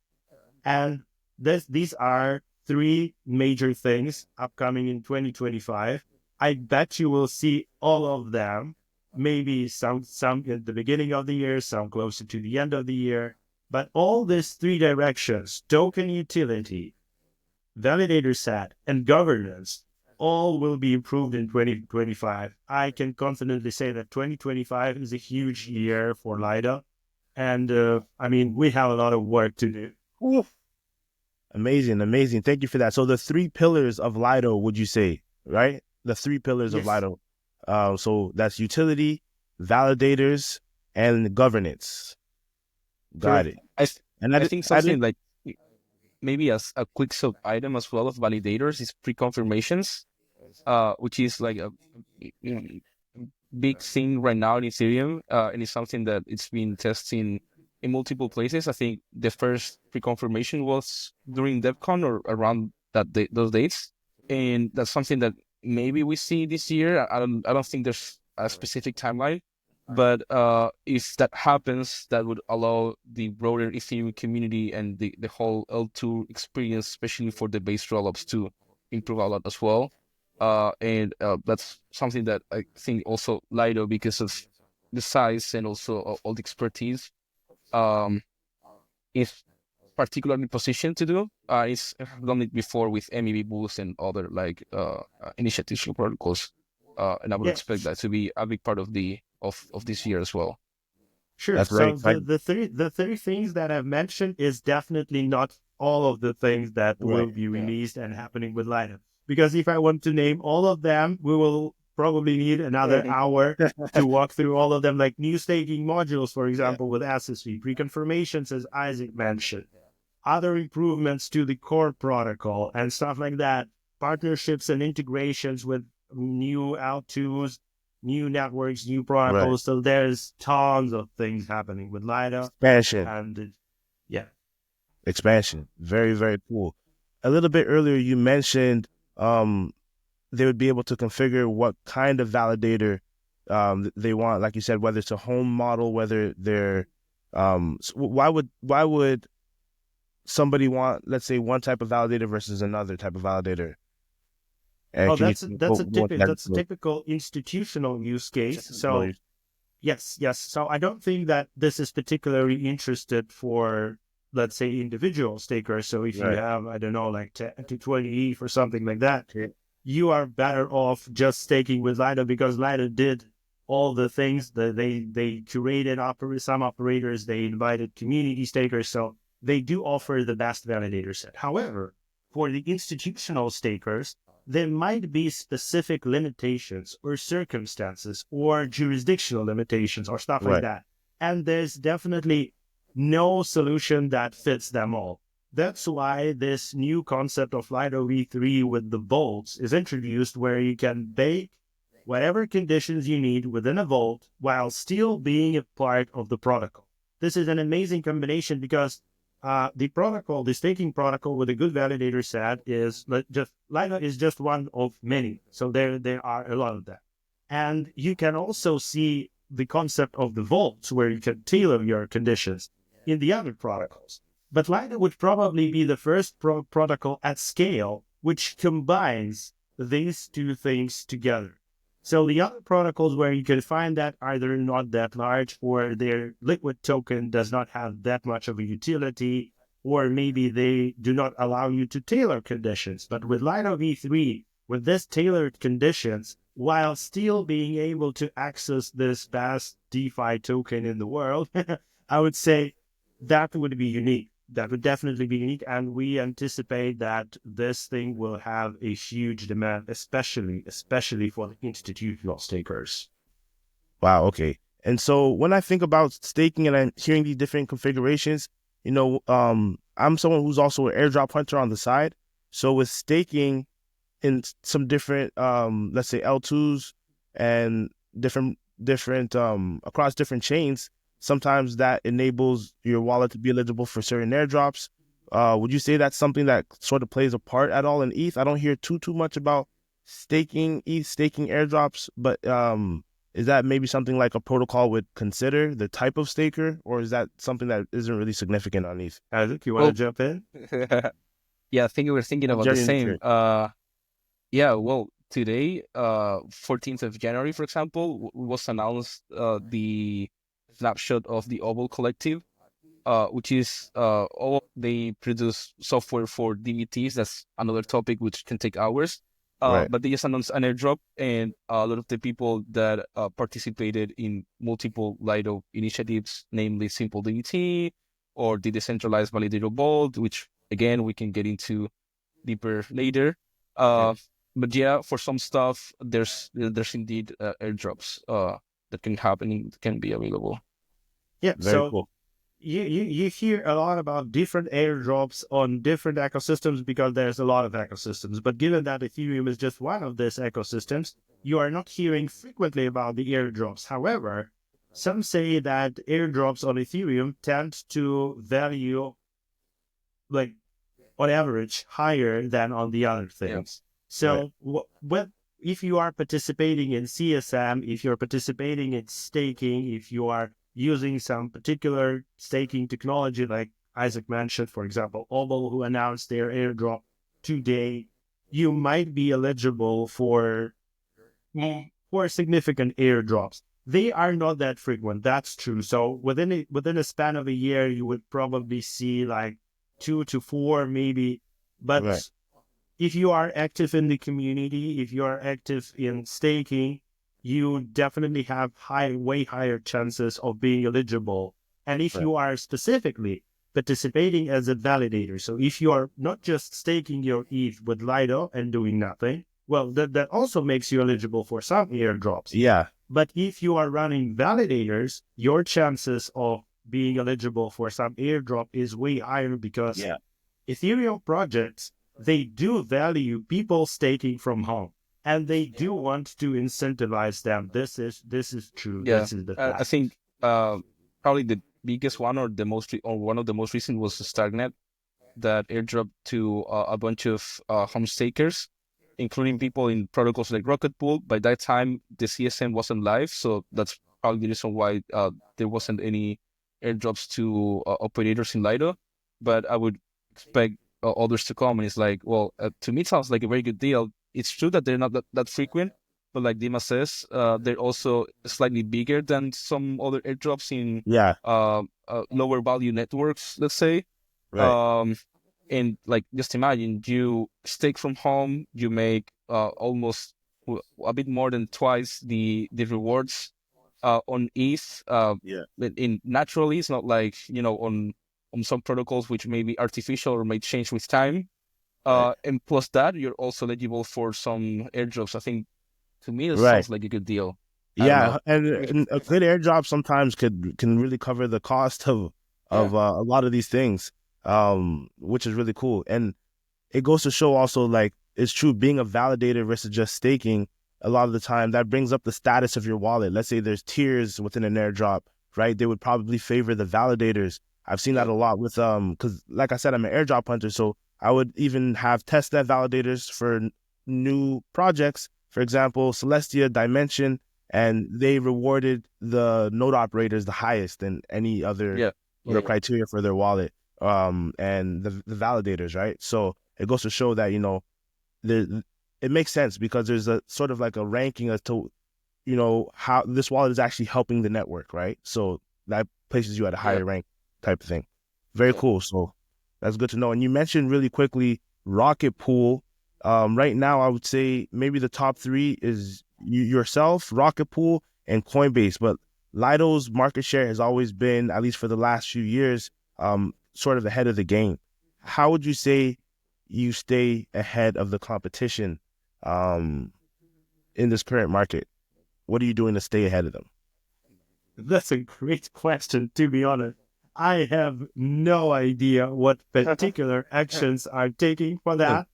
And these are three major things upcoming in 2025. I bet you will see all of them, maybe some at the beginning of the year, some closer to the end of the year. But all these three directions, token utility, validator set, and governance, all will be improved in 2025. I can confidently say that 2025 is a huge year for Lido. And we have a lot of work to do. Ooh. Amazing. Thank you for that. So the three pillars of Lido, would you say, right? The three pillars of Lido. So that's utility, validators, and governance. Got it. I think something like maybe as a quick sub item as well of validators is pre-confirmations, which is like a big thing right now in Ethereum, and it's something that it's been testing in multiple places. I think the first pre-confirmation was during DevCon or around those dates, and that's something that maybe we see this year. I don't think there's a specific timeline, but if that happens, that would allow the broader Ethereum community and the whole L2 experience, especially for the base rollups, to improve a lot as well. And that's something that I think also Lido, because of the size and also all the expertise, is particularly positioned to do. It's done it before with MEV Boost and other initiatives or protocols, and I would expect that to be a big part of this year as well. Sure. That's so the three things that I've mentioned is definitely not all of the things that will be released and happening with Lido. Because if I want to name all of them, we will probably need another hour to walk through all of them, like new staking modules, for example, with SSV, pre-confirmations, as Isaac mentioned, other improvements to the core protocol and stuff like that, partnerships and integrations with new L2s, new networks, new protocols. So there's tons of things happening with Lido. Expansion. And expansion. Very, very cool. A little bit earlier, you mentioned they would be able to configure what kind of validator They want, like you said, whether it's a home model, whether they're why would somebody want, let's say, one type of validator versus another type of validator? Oh, Can you that's a typical institutional use case. So yes. So I don't think that this is particularly interested for, let's say, individual stakers. So if you have, I don't know, like 10 to 20 ETH or something like that, you are better off just staking with Lido, because Lido did all the things that they curated some operators, they invited community stakers. So they do offer the best validator set. However, for the institutional stakers, there might be specific limitations or circumstances or jurisdictional limitations or stuff like that. And there's definitely no solution that fits them all. That's why this new concept of Lido v3 with the vaults is introduced, where you can bake whatever conditions you need within a vault while still being a part of the protocol. This is an amazing combination, because the staking protocol with a good validator set is Lido is just one of many. So there are a lot of that. And you can also see the concept of the vaults, where you can tailor your conditions in the other protocols. But Lido would probably be the first protocol at scale which combines these two things together. So the other protocols where you can find that either not that large, or their liquid token does not have that much of a utility, or maybe they do not allow you to tailor conditions. But with Lido v3, with this tailored conditions, while still being able to access this best DeFi token in the world, I would say that would be unique. That would definitely be unique, and we anticipate that this thing will have a huge demand, especially for the institutional stakers. Wow, okay. And so when I think about staking and I'm hearing these different configurations, I'm someone who's also an airdrop hunter on the side. So with staking in some different, let's say L2s and different across different chains, sometimes that enables your wallet to be eligible for certain airdrops. Would you say that's something that sort of plays a part at all in ETH? I don't hear too much about staking ETH, staking airdrops, but is that maybe something like a protocol would consider, the type of staker, or is that something that isn't really significant on ETH? Isaac, you want to jump in? Yeah, I think we were thinking about the same. Yeah, well, today, 14th of January, for example, was announced the snapshot of the Oval Collective, which is they produce software for DVTs. That's another topic which can take hours. But they just announced an airdrop, and a lot of the people that participated in multiple Lido initiatives, namely Simple DVT or the Decentralized Validator Vault, which again we can get into deeper later. But yeah, for some stuff, there's indeed airdrops that can happen and can be available. Yeah, very cool. You hear a lot about different airdrops on different ecosystems, because there's a lot of ecosystems. But given that Ethereum is just one of these ecosystems, you are not hearing frequently about the airdrops. However, some say that airdrops on Ethereum tend to value, like, on average, higher than on the other things. So if you are participating in CSM, if you're participating in staking, if you are using some particular staking technology, like Isaac mentioned, for example, Obol, who announced their airdrop today, you might be eligible for significant airdrops. They are not that frequent, that's true. So within a span of a year, you would probably see like 2 to 4 maybe. But if you are active in the community, if you are active in staking, you definitely have way higher chances of being eligible. And if you are specifically participating as a validator, so if you are not just staking your ETH with Lido and doing nothing, well, that also makes you eligible for some airdrops. Yeah. But if you are running validators, your chances of being eligible for some airdrop is way higher, because Ethereum projects, they do value people staking from home, and they do want to incentivize them. This is true. Yeah, this is the fact. I think probably the biggest one, or one of the most recent, was Starknet, that airdrop to a bunch of home stakers. including people in protocols like Rocket Pool. By that time, the CSM wasn't live, so that's probably the reason why there wasn't any airdrops to operators in Lido. But I would expect others to come, and it's like, well, to me, it sounds like a very good deal. It's true that they're not that frequent, but like Dima says, they're also slightly bigger than some other airdrops in Yeah, lower value networks, let's say. right. And like, just imagine you stake from home, you make almost a bit more than twice the rewards on ETH. Yeah, In naturally, it's not like, on some protocols which may be artificial or may change with time. right, And plus that, you're also eligible for some airdrops. I think, to me, it right. sounds like a good deal. I don't know. Yeah, and a good airdrop sometimes can really cover the cost of Yeah. a lot of these things, which is really cool. And it goes to show also, like, it's true, being a validator versus just staking, a lot of the time that brings up the status of your wallet. Let's say there's tiers within an airdrop, right? They would probably favor the validators. I've seen that a lot with because like I said, I'm an airdrop hunter, so I would even have testnet validators for new projects. For example, Celestia, Dimension, and they rewarded the node operators the highest than any other Yeah. criteria for their wallet. And the validators, right? So it goes to show that, it makes sense because there's a sort of like a ranking as to, how this wallet is actually helping the network, right? So that places you at a higher rank type of thing. Very cool. So that's good to know. And you mentioned really quickly Rocket Pool. Right now, I would say maybe the top three is yourself, Rocket Pool, and Coinbase. But Lido's market share has always been, at least for the last few years, sort of ahead of the game. How would you say you stay ahead of the competition in this current market? What are you doing to stay ahead of them? That's a great question, to be honest. I have no idea what particular actions are taking for that.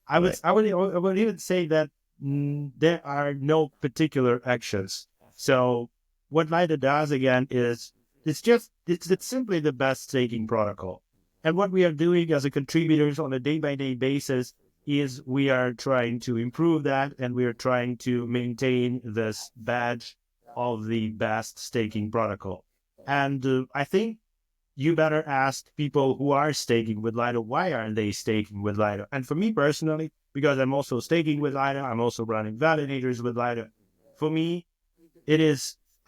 I would even say that there are no particular actions. So what Lido does again is it's simply the best staking protocol. And what we are doing as a contributors on a day-by-day basis is we are trying to improve that, and we are trying to maintain this badge of the best staking protocol. And I think you better ask people who are staking with Lido, why aren't they staking with Lido? And for me personally, because I'm also staking with Lido, I'm also running validators with Lido. For me,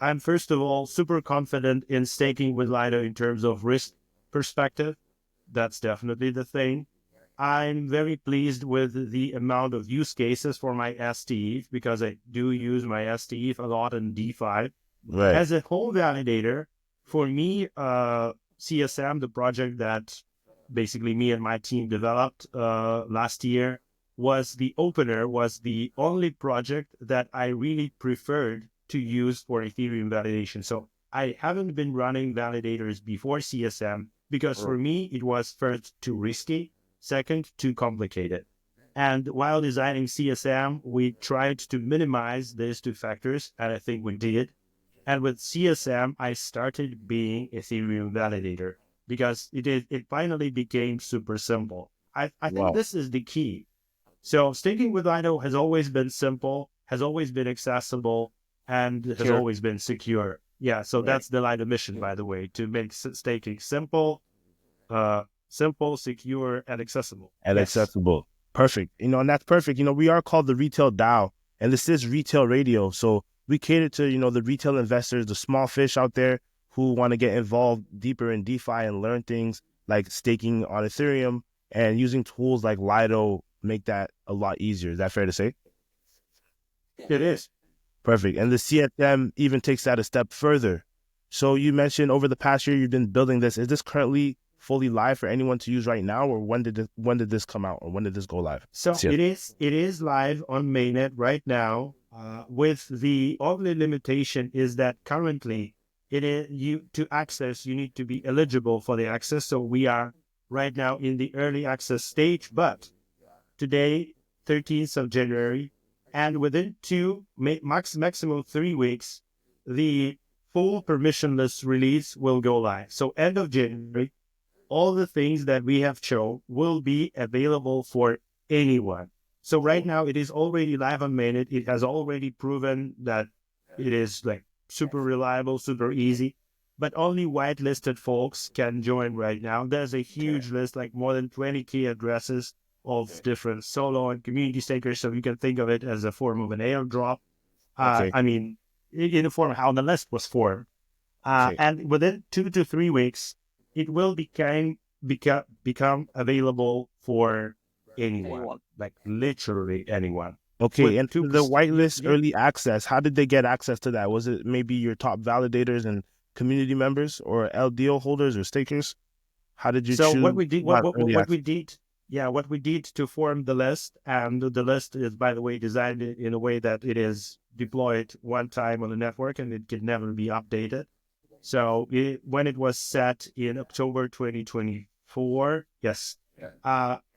I'm first of all super confident in staking with Lido in terms of risk perspective. That's definitely the thing. I'm very pleased with the amount of use cases for my STETH because I do use my STETH a lot in DeFi. Right. As a whole validator, for me, CSM, the project that basically me and my team developed last year, was the only project that I really preferred to use for Ethereum validation. So I haven't been running validators before CSM because for me, it was first too risky, second, too complicated. And while designing CSM, we tried to minimize these two factors, and I think we did. And with CSM, I started being Ethereum validator because it finally became super simple. I think this is the key. So staking with Lido has always been simple, has always been accessible, and has always been secure. Yeah, so that's the Lido mission, by the way, to make staking simple, secure, and accessible. Accessible. Perfect. And that's perfect. We are called the Retail DAO, and this is retail radio. So we cater to, the retail investors, the small fish out there who want to get involved deeper in DeFi and learn things like staking on Ethereum, and using tools like Lido make that a lot easier. Is that fair to say? It is. Perfect. And the CSM even takes that a step further. So you mentioned over the past year you've been building this. Is this currently fully live for anyone to use right now, or when did this come out, or when did this go live? So it is live on mainnet right now. With the only limitation is that currently it is to access, you need to be eligible for the access. So we are right now in the early access stage, but today, 13th of January, and within maximum 3 weeks, the full permissionless release will go live. So end of January, all the things that we have shown will be available for anyone. So right now it is already live on mainnet. It has already proven that it is like super reliable, super easy, but only whitelisted folks can join right now. There's a huge list, like more than 20K addresses of different solo and community stakers. So you can think of it as a form of an airdrop. Okay. I mean, in the form of how the list was formed. Okay. And within 2 to 3 weeks, it will become available for anyone, like literally anyone. Okay. With And two, for the whitelist yeah. early access, how did they get access to that? Was it maybe your top validators and community members or LDO holders or stakers? How did you So choose what we did, who had early what we access? did, yeah, what we did to form the list, and the list is, by the way, designed in a way that it is deployed one time on the network and it can never be updated. So when it was set in October 2024, yes,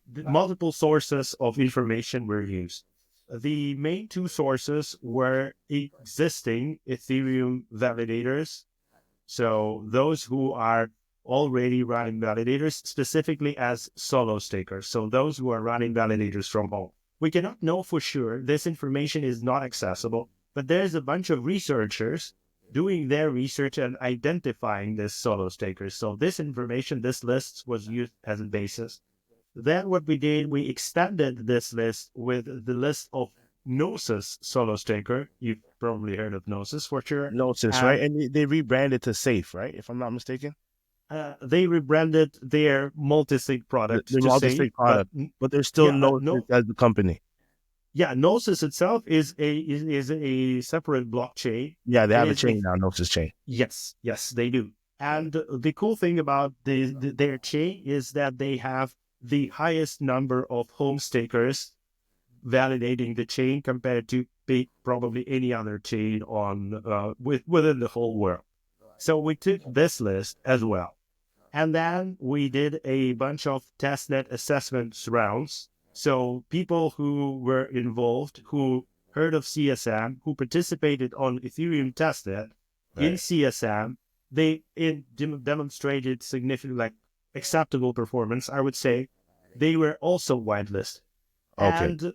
multiple sources of information were used. The main two sources were existing Ethereum validators. So those who are already running validators, specifically as solo stakers. So those who are running validators from home. We cannot know for sure. This information is not accessible, but there's a bunch of researchers doing their research and identifying these solo stakers. So this information, this list was used as a basis. Then what we did, we extended this list with the list of Gnosis solo staker. You've probably heard of Gnosis for sure. Gnosis, right? And And they rebranded to Safe, right? If I'm not mistaken. they rebranded their multi-sig product The to Safe, multi-sig product, but there's still yeah, Gnosis as the company. yeah, Gnosis itself is a separate blockchain. Yeah, they It have a is a chain now, Gnosis chain. Yes, yes, they do. And the cool thing about their chain is that they have the highest number of home stakers validating the chain compared to probably any other chain on within the whole world. So we took this list as well. And then we did a bunch of testnet assessment rounds. So people who were involved, who heard of CSM, who participated on Ethereum testnet in Right. CSM, they demonstrated significant, like acceptable performance. I would say they were also whitelisted. Okay. And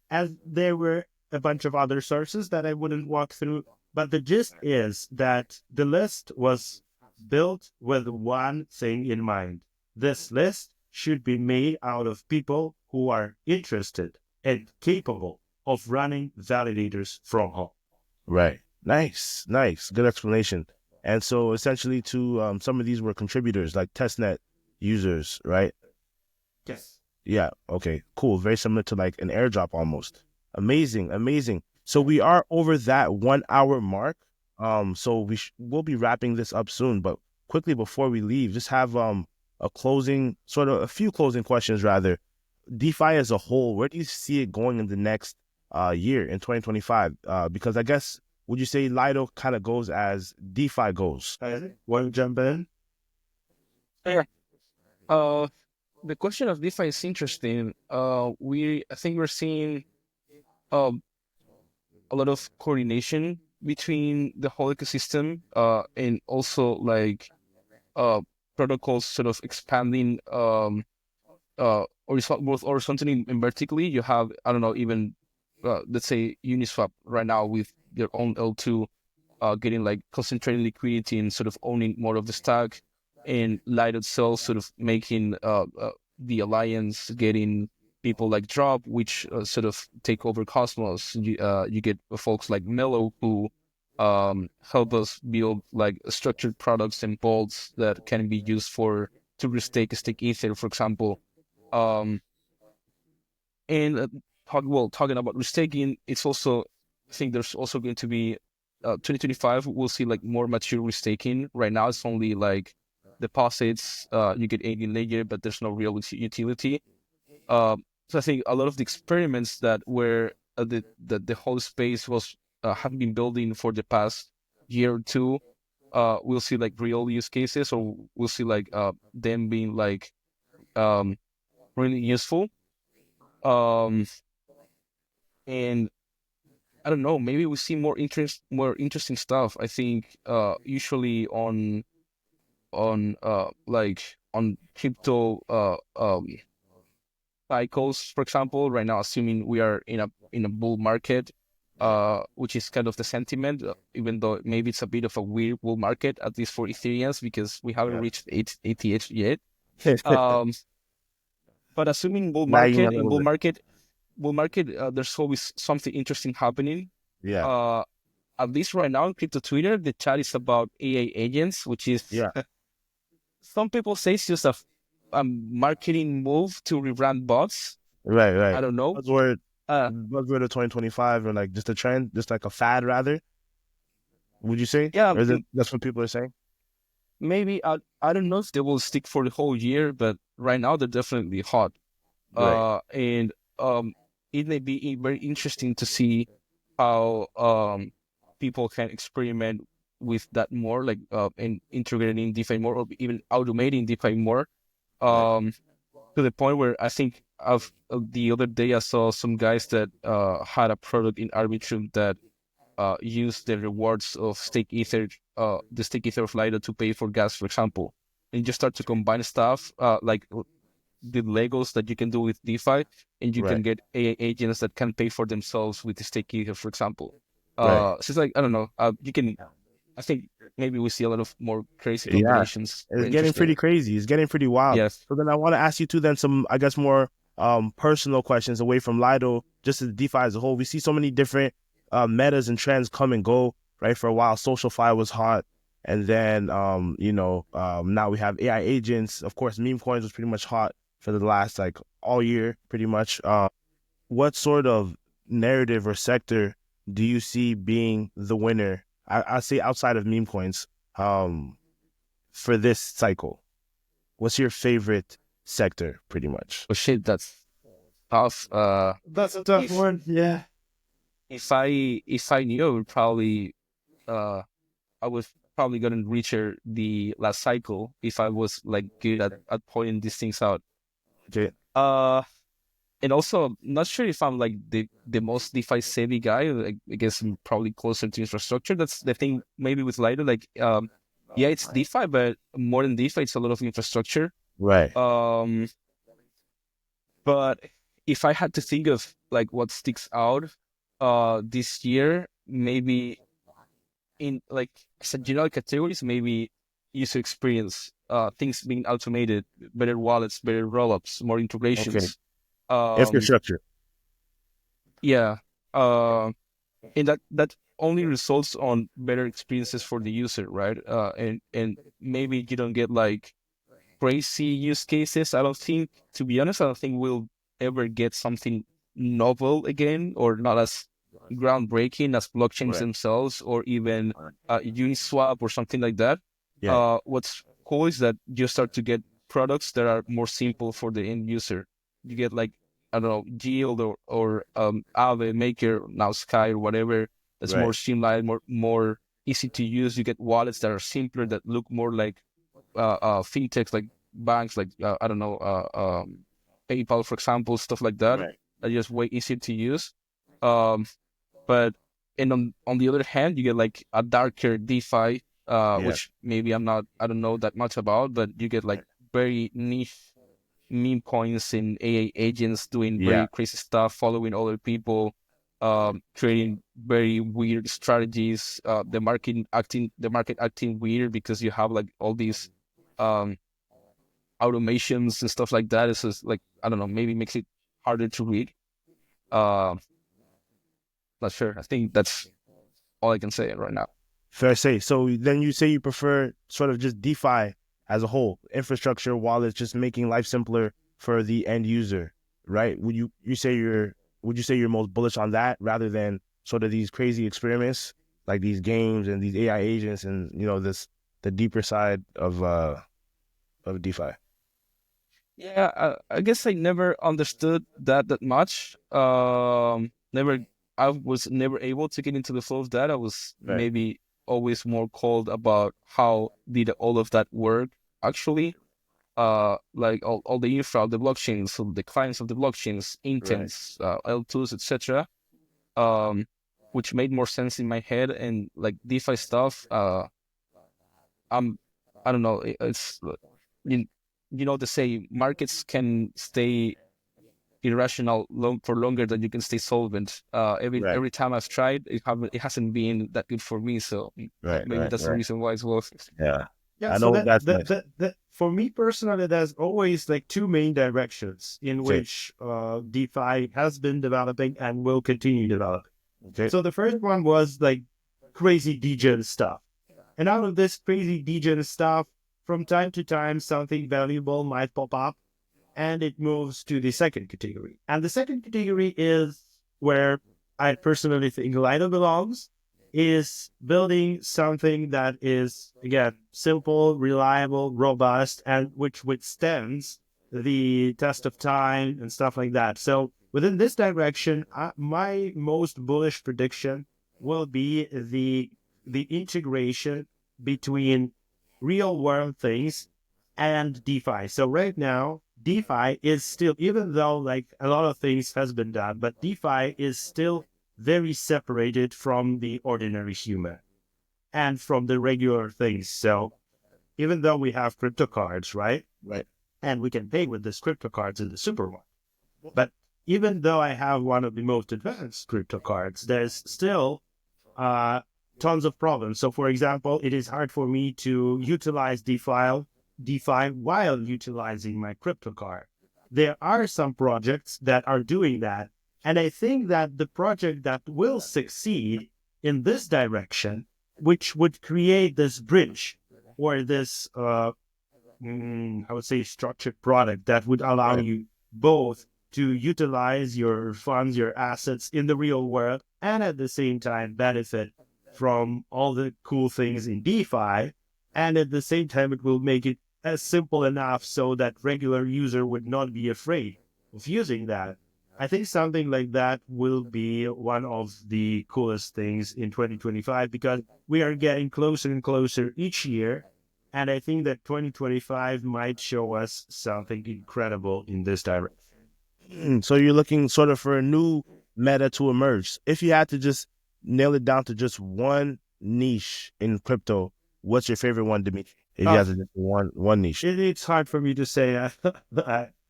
as there were a bunch of other sources that I wouldn't walk through, but the gist is that the list was built with one thing in mind. This list should be made out of people who are interested and capable of running validators from home. Right. Nice. Nice. Good explanation. And so essentially to some of these were contributors like testnet users, right? Yes. Yeah. Okay. Cool. Very similar to like an airdrop almost. Amazing. Amazing. So we are over that 1 hour mark. So we'll be wrapping this up soon, but quickly before we leave, just have a few closing questions rather. DeFi as a whole, where do you see it going in the next year in 2025? Because I guess would you say Lido kind of goes as DeFi goes? Want to jump in? Yeah. The question of DeFi is interesting. I think we're seeing um a lot of coordination between the whole ecosystem, and also like protocols sort of expanding both horizontally and vertically. You have, I don't know, even let's say Uniswap right now with their own L2 getting like concentrated liquidity and sort of owning more of the stack, and Lido itself sort of making the alliance, getting people like Drop, which sort of take over Cosmos. You get folks like Mellow who help us build like structured products and vaults that can be used to stake Ether, for example. Um, and talking about restaking, it's also, I think there's also going to be 2025. We'll see like more mature restaking. Right now, it's only like deposits. You get 80 layer, but there's no real utility. So I think a lot of the experiments that were the whole space was have been building for the past year or two. We'll see like real use cases, or we'll see like them being like really useful. Um, and I don't know, maybe we see more interesting stuff. I think usually on like on crypto cycles, for example, right now, assuming we are in a bull market, which is kind of the sentiment, even though maybe it's a bit of a weird bull market, at least for Ethereans, because we haven't reached ETH yet. Um, but assuming Lagging a little bit. bull market, there's always something interesting happening. Yeah. At least right now in crypto Twitter, the chat is about AI agents, which is Yeah. some people say it's just a marketing move to rebrand bots. Right. I don't know. Buzzword Uh, of 2025, or like just a trend, just like a fad rather. Would you say? yeah, Or is it that's what people are saying? maybe I don't know if they will stick for the whole year, but right now they're definitely hot. Right. And it may be very interesting to see how people can experiment with that more, like and integrating in DeFi more, or even automating DeFi more. Right. To the point where I think of the other day I saw some guys that had a product in Arbitrum that use the rewards of stake ether, the stake ether of Lido to pay for gas, for example, and you start to combine stuff like the Legos that you can do with DeFi, and you can Right. get AI agents that can pay for themselves with the stake ether, for example. Right. So it's like, I don't know, you can. I think maybe we see a lot of more crazy Yeah. combinations. It's getting Interesting. pretty crazy. It's getting pretty wild. Yes. So then I want to ask you too then some, I guess, more personal questions away from Lido, just as DeFi as a whole. We see so many different metas and trends come and go, right? For a while, SocialFi was hot. And then now we have AI agents. Of course, meme coins was pretty much hot for the last like all year, pretty much. What sort of narrative or sector do you see being the winner? I say outside of meme coins, for this cycle. What's your favorite sector, pretty much? Oh shit, that's tough. That's a tough one. Yeah. If I knew, I would probably I was probably gonna reach the last cycle if I was like good at pointing these things out. Okay. Uh, and also not sure if I'm like the most DeFi savvy guy. Like, I guess I'm probably closer to infrastructure. That's the thing. Maybe with Lido, like yeah, it's DeFi, but more than DeFi, it's a lot of infrastructure. Right. But if I had to think of like what sticks out, this year, maybe in like general categories, maybe user experience, things being automated, better wallets, better rollups, more Okay. integrations. Um, Infrastructure. yeah, and that only results on better experiences for the user, right? And maybe you don't get like crazy use cases. I don't think, to be honest, I don't think we'll ever get something novel again, or not as groundbreaking as blockchains Right. themselves, or even Uniswap or something like that. Yeah. What's cool is that you start to get products that are more simple for the end user. You get like, I don't know, Yield or Aave, Maker, now Sky or whatever. That's more Right. streamlined, more easy to use. You get wallets that are simpler, that look more like fintechs, like banks, like I don't know, PayPal, for example, stuff like that. Right. Are just way easier to use. Um, but and on the other hand, you get like a darker DeFi, Yeah. which maybe I don't know that much about, but you get like very niche meme coins and AI agents doing Yeah. very crazy stuff, following other people, creating very weird strategies. The market acting weird because you have like all these um, automations and stuff like that. It's just like, I don't know, maybe makes it harder to read. Uh, Not sure. I think that's all I can say right now. Fair say. So then you say you prefer sort of just DeFi as a whole, infrastructure, wallets, just making life simpler for the end user, right? Would you say you're most bullish on that rather than sort of these crazy experiments like these games and these AI agents and the deeper side of DeFi? Yeah, I guess I never understood that much. I was never able to get into the flow of that. I was Right. maybe always more cold about how did all of that work actually. Like all the infra, the blockchains, so the clients of the blockchains, Right. intents, L2s, etc. Um, which made more sense in my head, and like DeFi stuff. I'm, I don't know. It's you, you know, they say markets can stay irrational for longer than you can stay solvent. Every time I've tried, it hasn't been that good for me. So maybe that's the reason why as well. Yeah, I so know that's nice. that for me personally, there's always like two main directions in which DeFi has been developing and will continue developing. Okay. So the first one was like crazy degen stuff. And out of this crazy degen stuff, from time to time, something valuable might pop up and it moves to the second category. And the second category is where I personally think Lido belongs, is building something that is, again, simple, reliable, robust, and which withstands the test of time and stuff like that. So within this direction, my most bullish prediction will be the integration between real world things and DeFi. So right now, DeFi is still, even though like a lot of things has been done, but DeFi is still very separated from the ordinary human and from the regular things. So even though we have crypto cards, right? Right. And we can pay with this crypto cards in the supermarket. But even though I have one of the most advanced crypto cards, there's still tons of problems. So for example, it is hard for me to utilize DeFi while utilizing my crypto card. There are some projects that are doing that. And I think that the project that will succeed in this direction, which would create this bridge or this, I would say, structured product that would allow you both to utilize your funds, your assets in the real world, and at the same time benefit from all the cool things in DeFi. And at the same time, it will make it as simple enough so that regular user would not be afraid of using that. I think something like that will be one of the coolest things in 2025 because we are getting closer and closer each year. And I think that 2025 might show us something incredible in this direction. So you're looking sort of for a new meta to emerge. If you had to just nail it down to just one niche in crypto, what's your favorite one, Dmitry? If you had to just one niche. It's hard for me to say.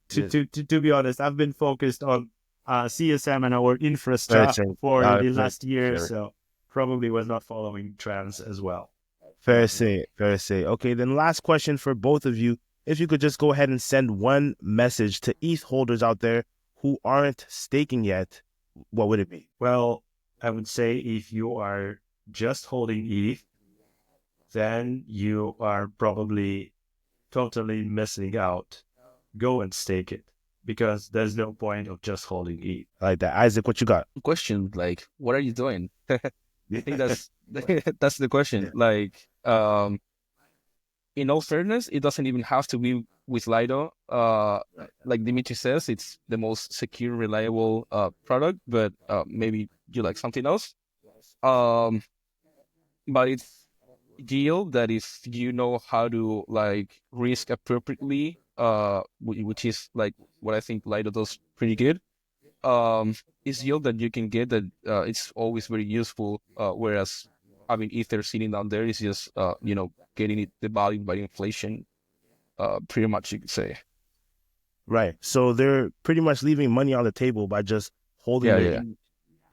To be honest, I've been focused on CSM and our infrastructure for the last year, so probably was not following trends as well. Fair say. Okay, then last question for both of you. If you could just go ahead and send one message to ETH holders out there who aren't staking yet, what would it be? Well, I would say if you are just holding ETH, then you are probably totally missing out. Go and stake it, because there's no point of just holding ETH. I like that. Isaac, what you got? Question, like, what are you doing? I think that's the question. Like, in all fairness, it doesn't even have to be with Lido. Like Dmitry says, it's the most secure, reliable product, but maybe you like something else. But it's yield that if you know how to like risk appropriately, which is like what I think Lido does pretty good, is yield that you can get that it's always very useful, whereas having Ether sitting down there is just getting it devalued by inflation, pretty much, you could say. Right. So they're pretty much leaving money on the table by just holding it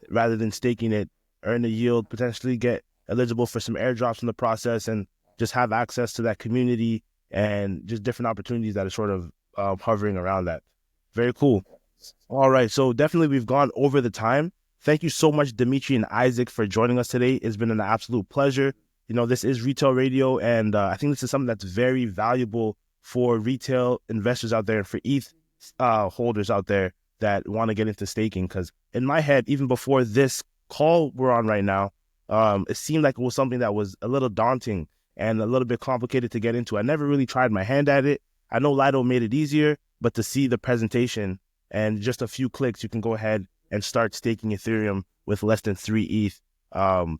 rather than staking it, earn a yield, potentially get eligible for some airdrops in the process, and just have access to that community and just different opportunities that are sort of hovering around that. Very cool. All right. So definitely we've gone over the time. Thank you so much, Dmitry and Isaac, for joining us today. It's been an absolute pleasure. This is Retail Radio, and I think this is something that's very valuable for retail investors out there and for ETH holders out there that want to get into staking. Because in my head, even before this call we're on right now, it seemed like it was something that was a little daunting and a little bit complicated to get into. I never really tried my hand at it. I know Lido made it easier, but to see the presentation and just a few clicks, you can go ahead and start staking Ethereum with less than 3 ETH.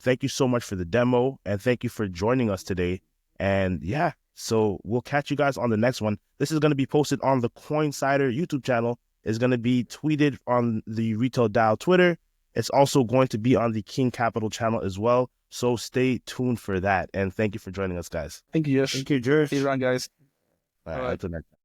Thank you so much for the demo, and thank you for joining us today. And yeah, so we'll catch you guys on the next one. This is going to be posted on the Coinsider YouTube channel. It's going to be tweeted on the Retail DAO Twitter. It's also going to be on the King Capital channel as well. So stay tuned for that. And thank you for joining us, guys. Thank you, Josh. Thank you, Josh. See you around, guys. All right. Until next time.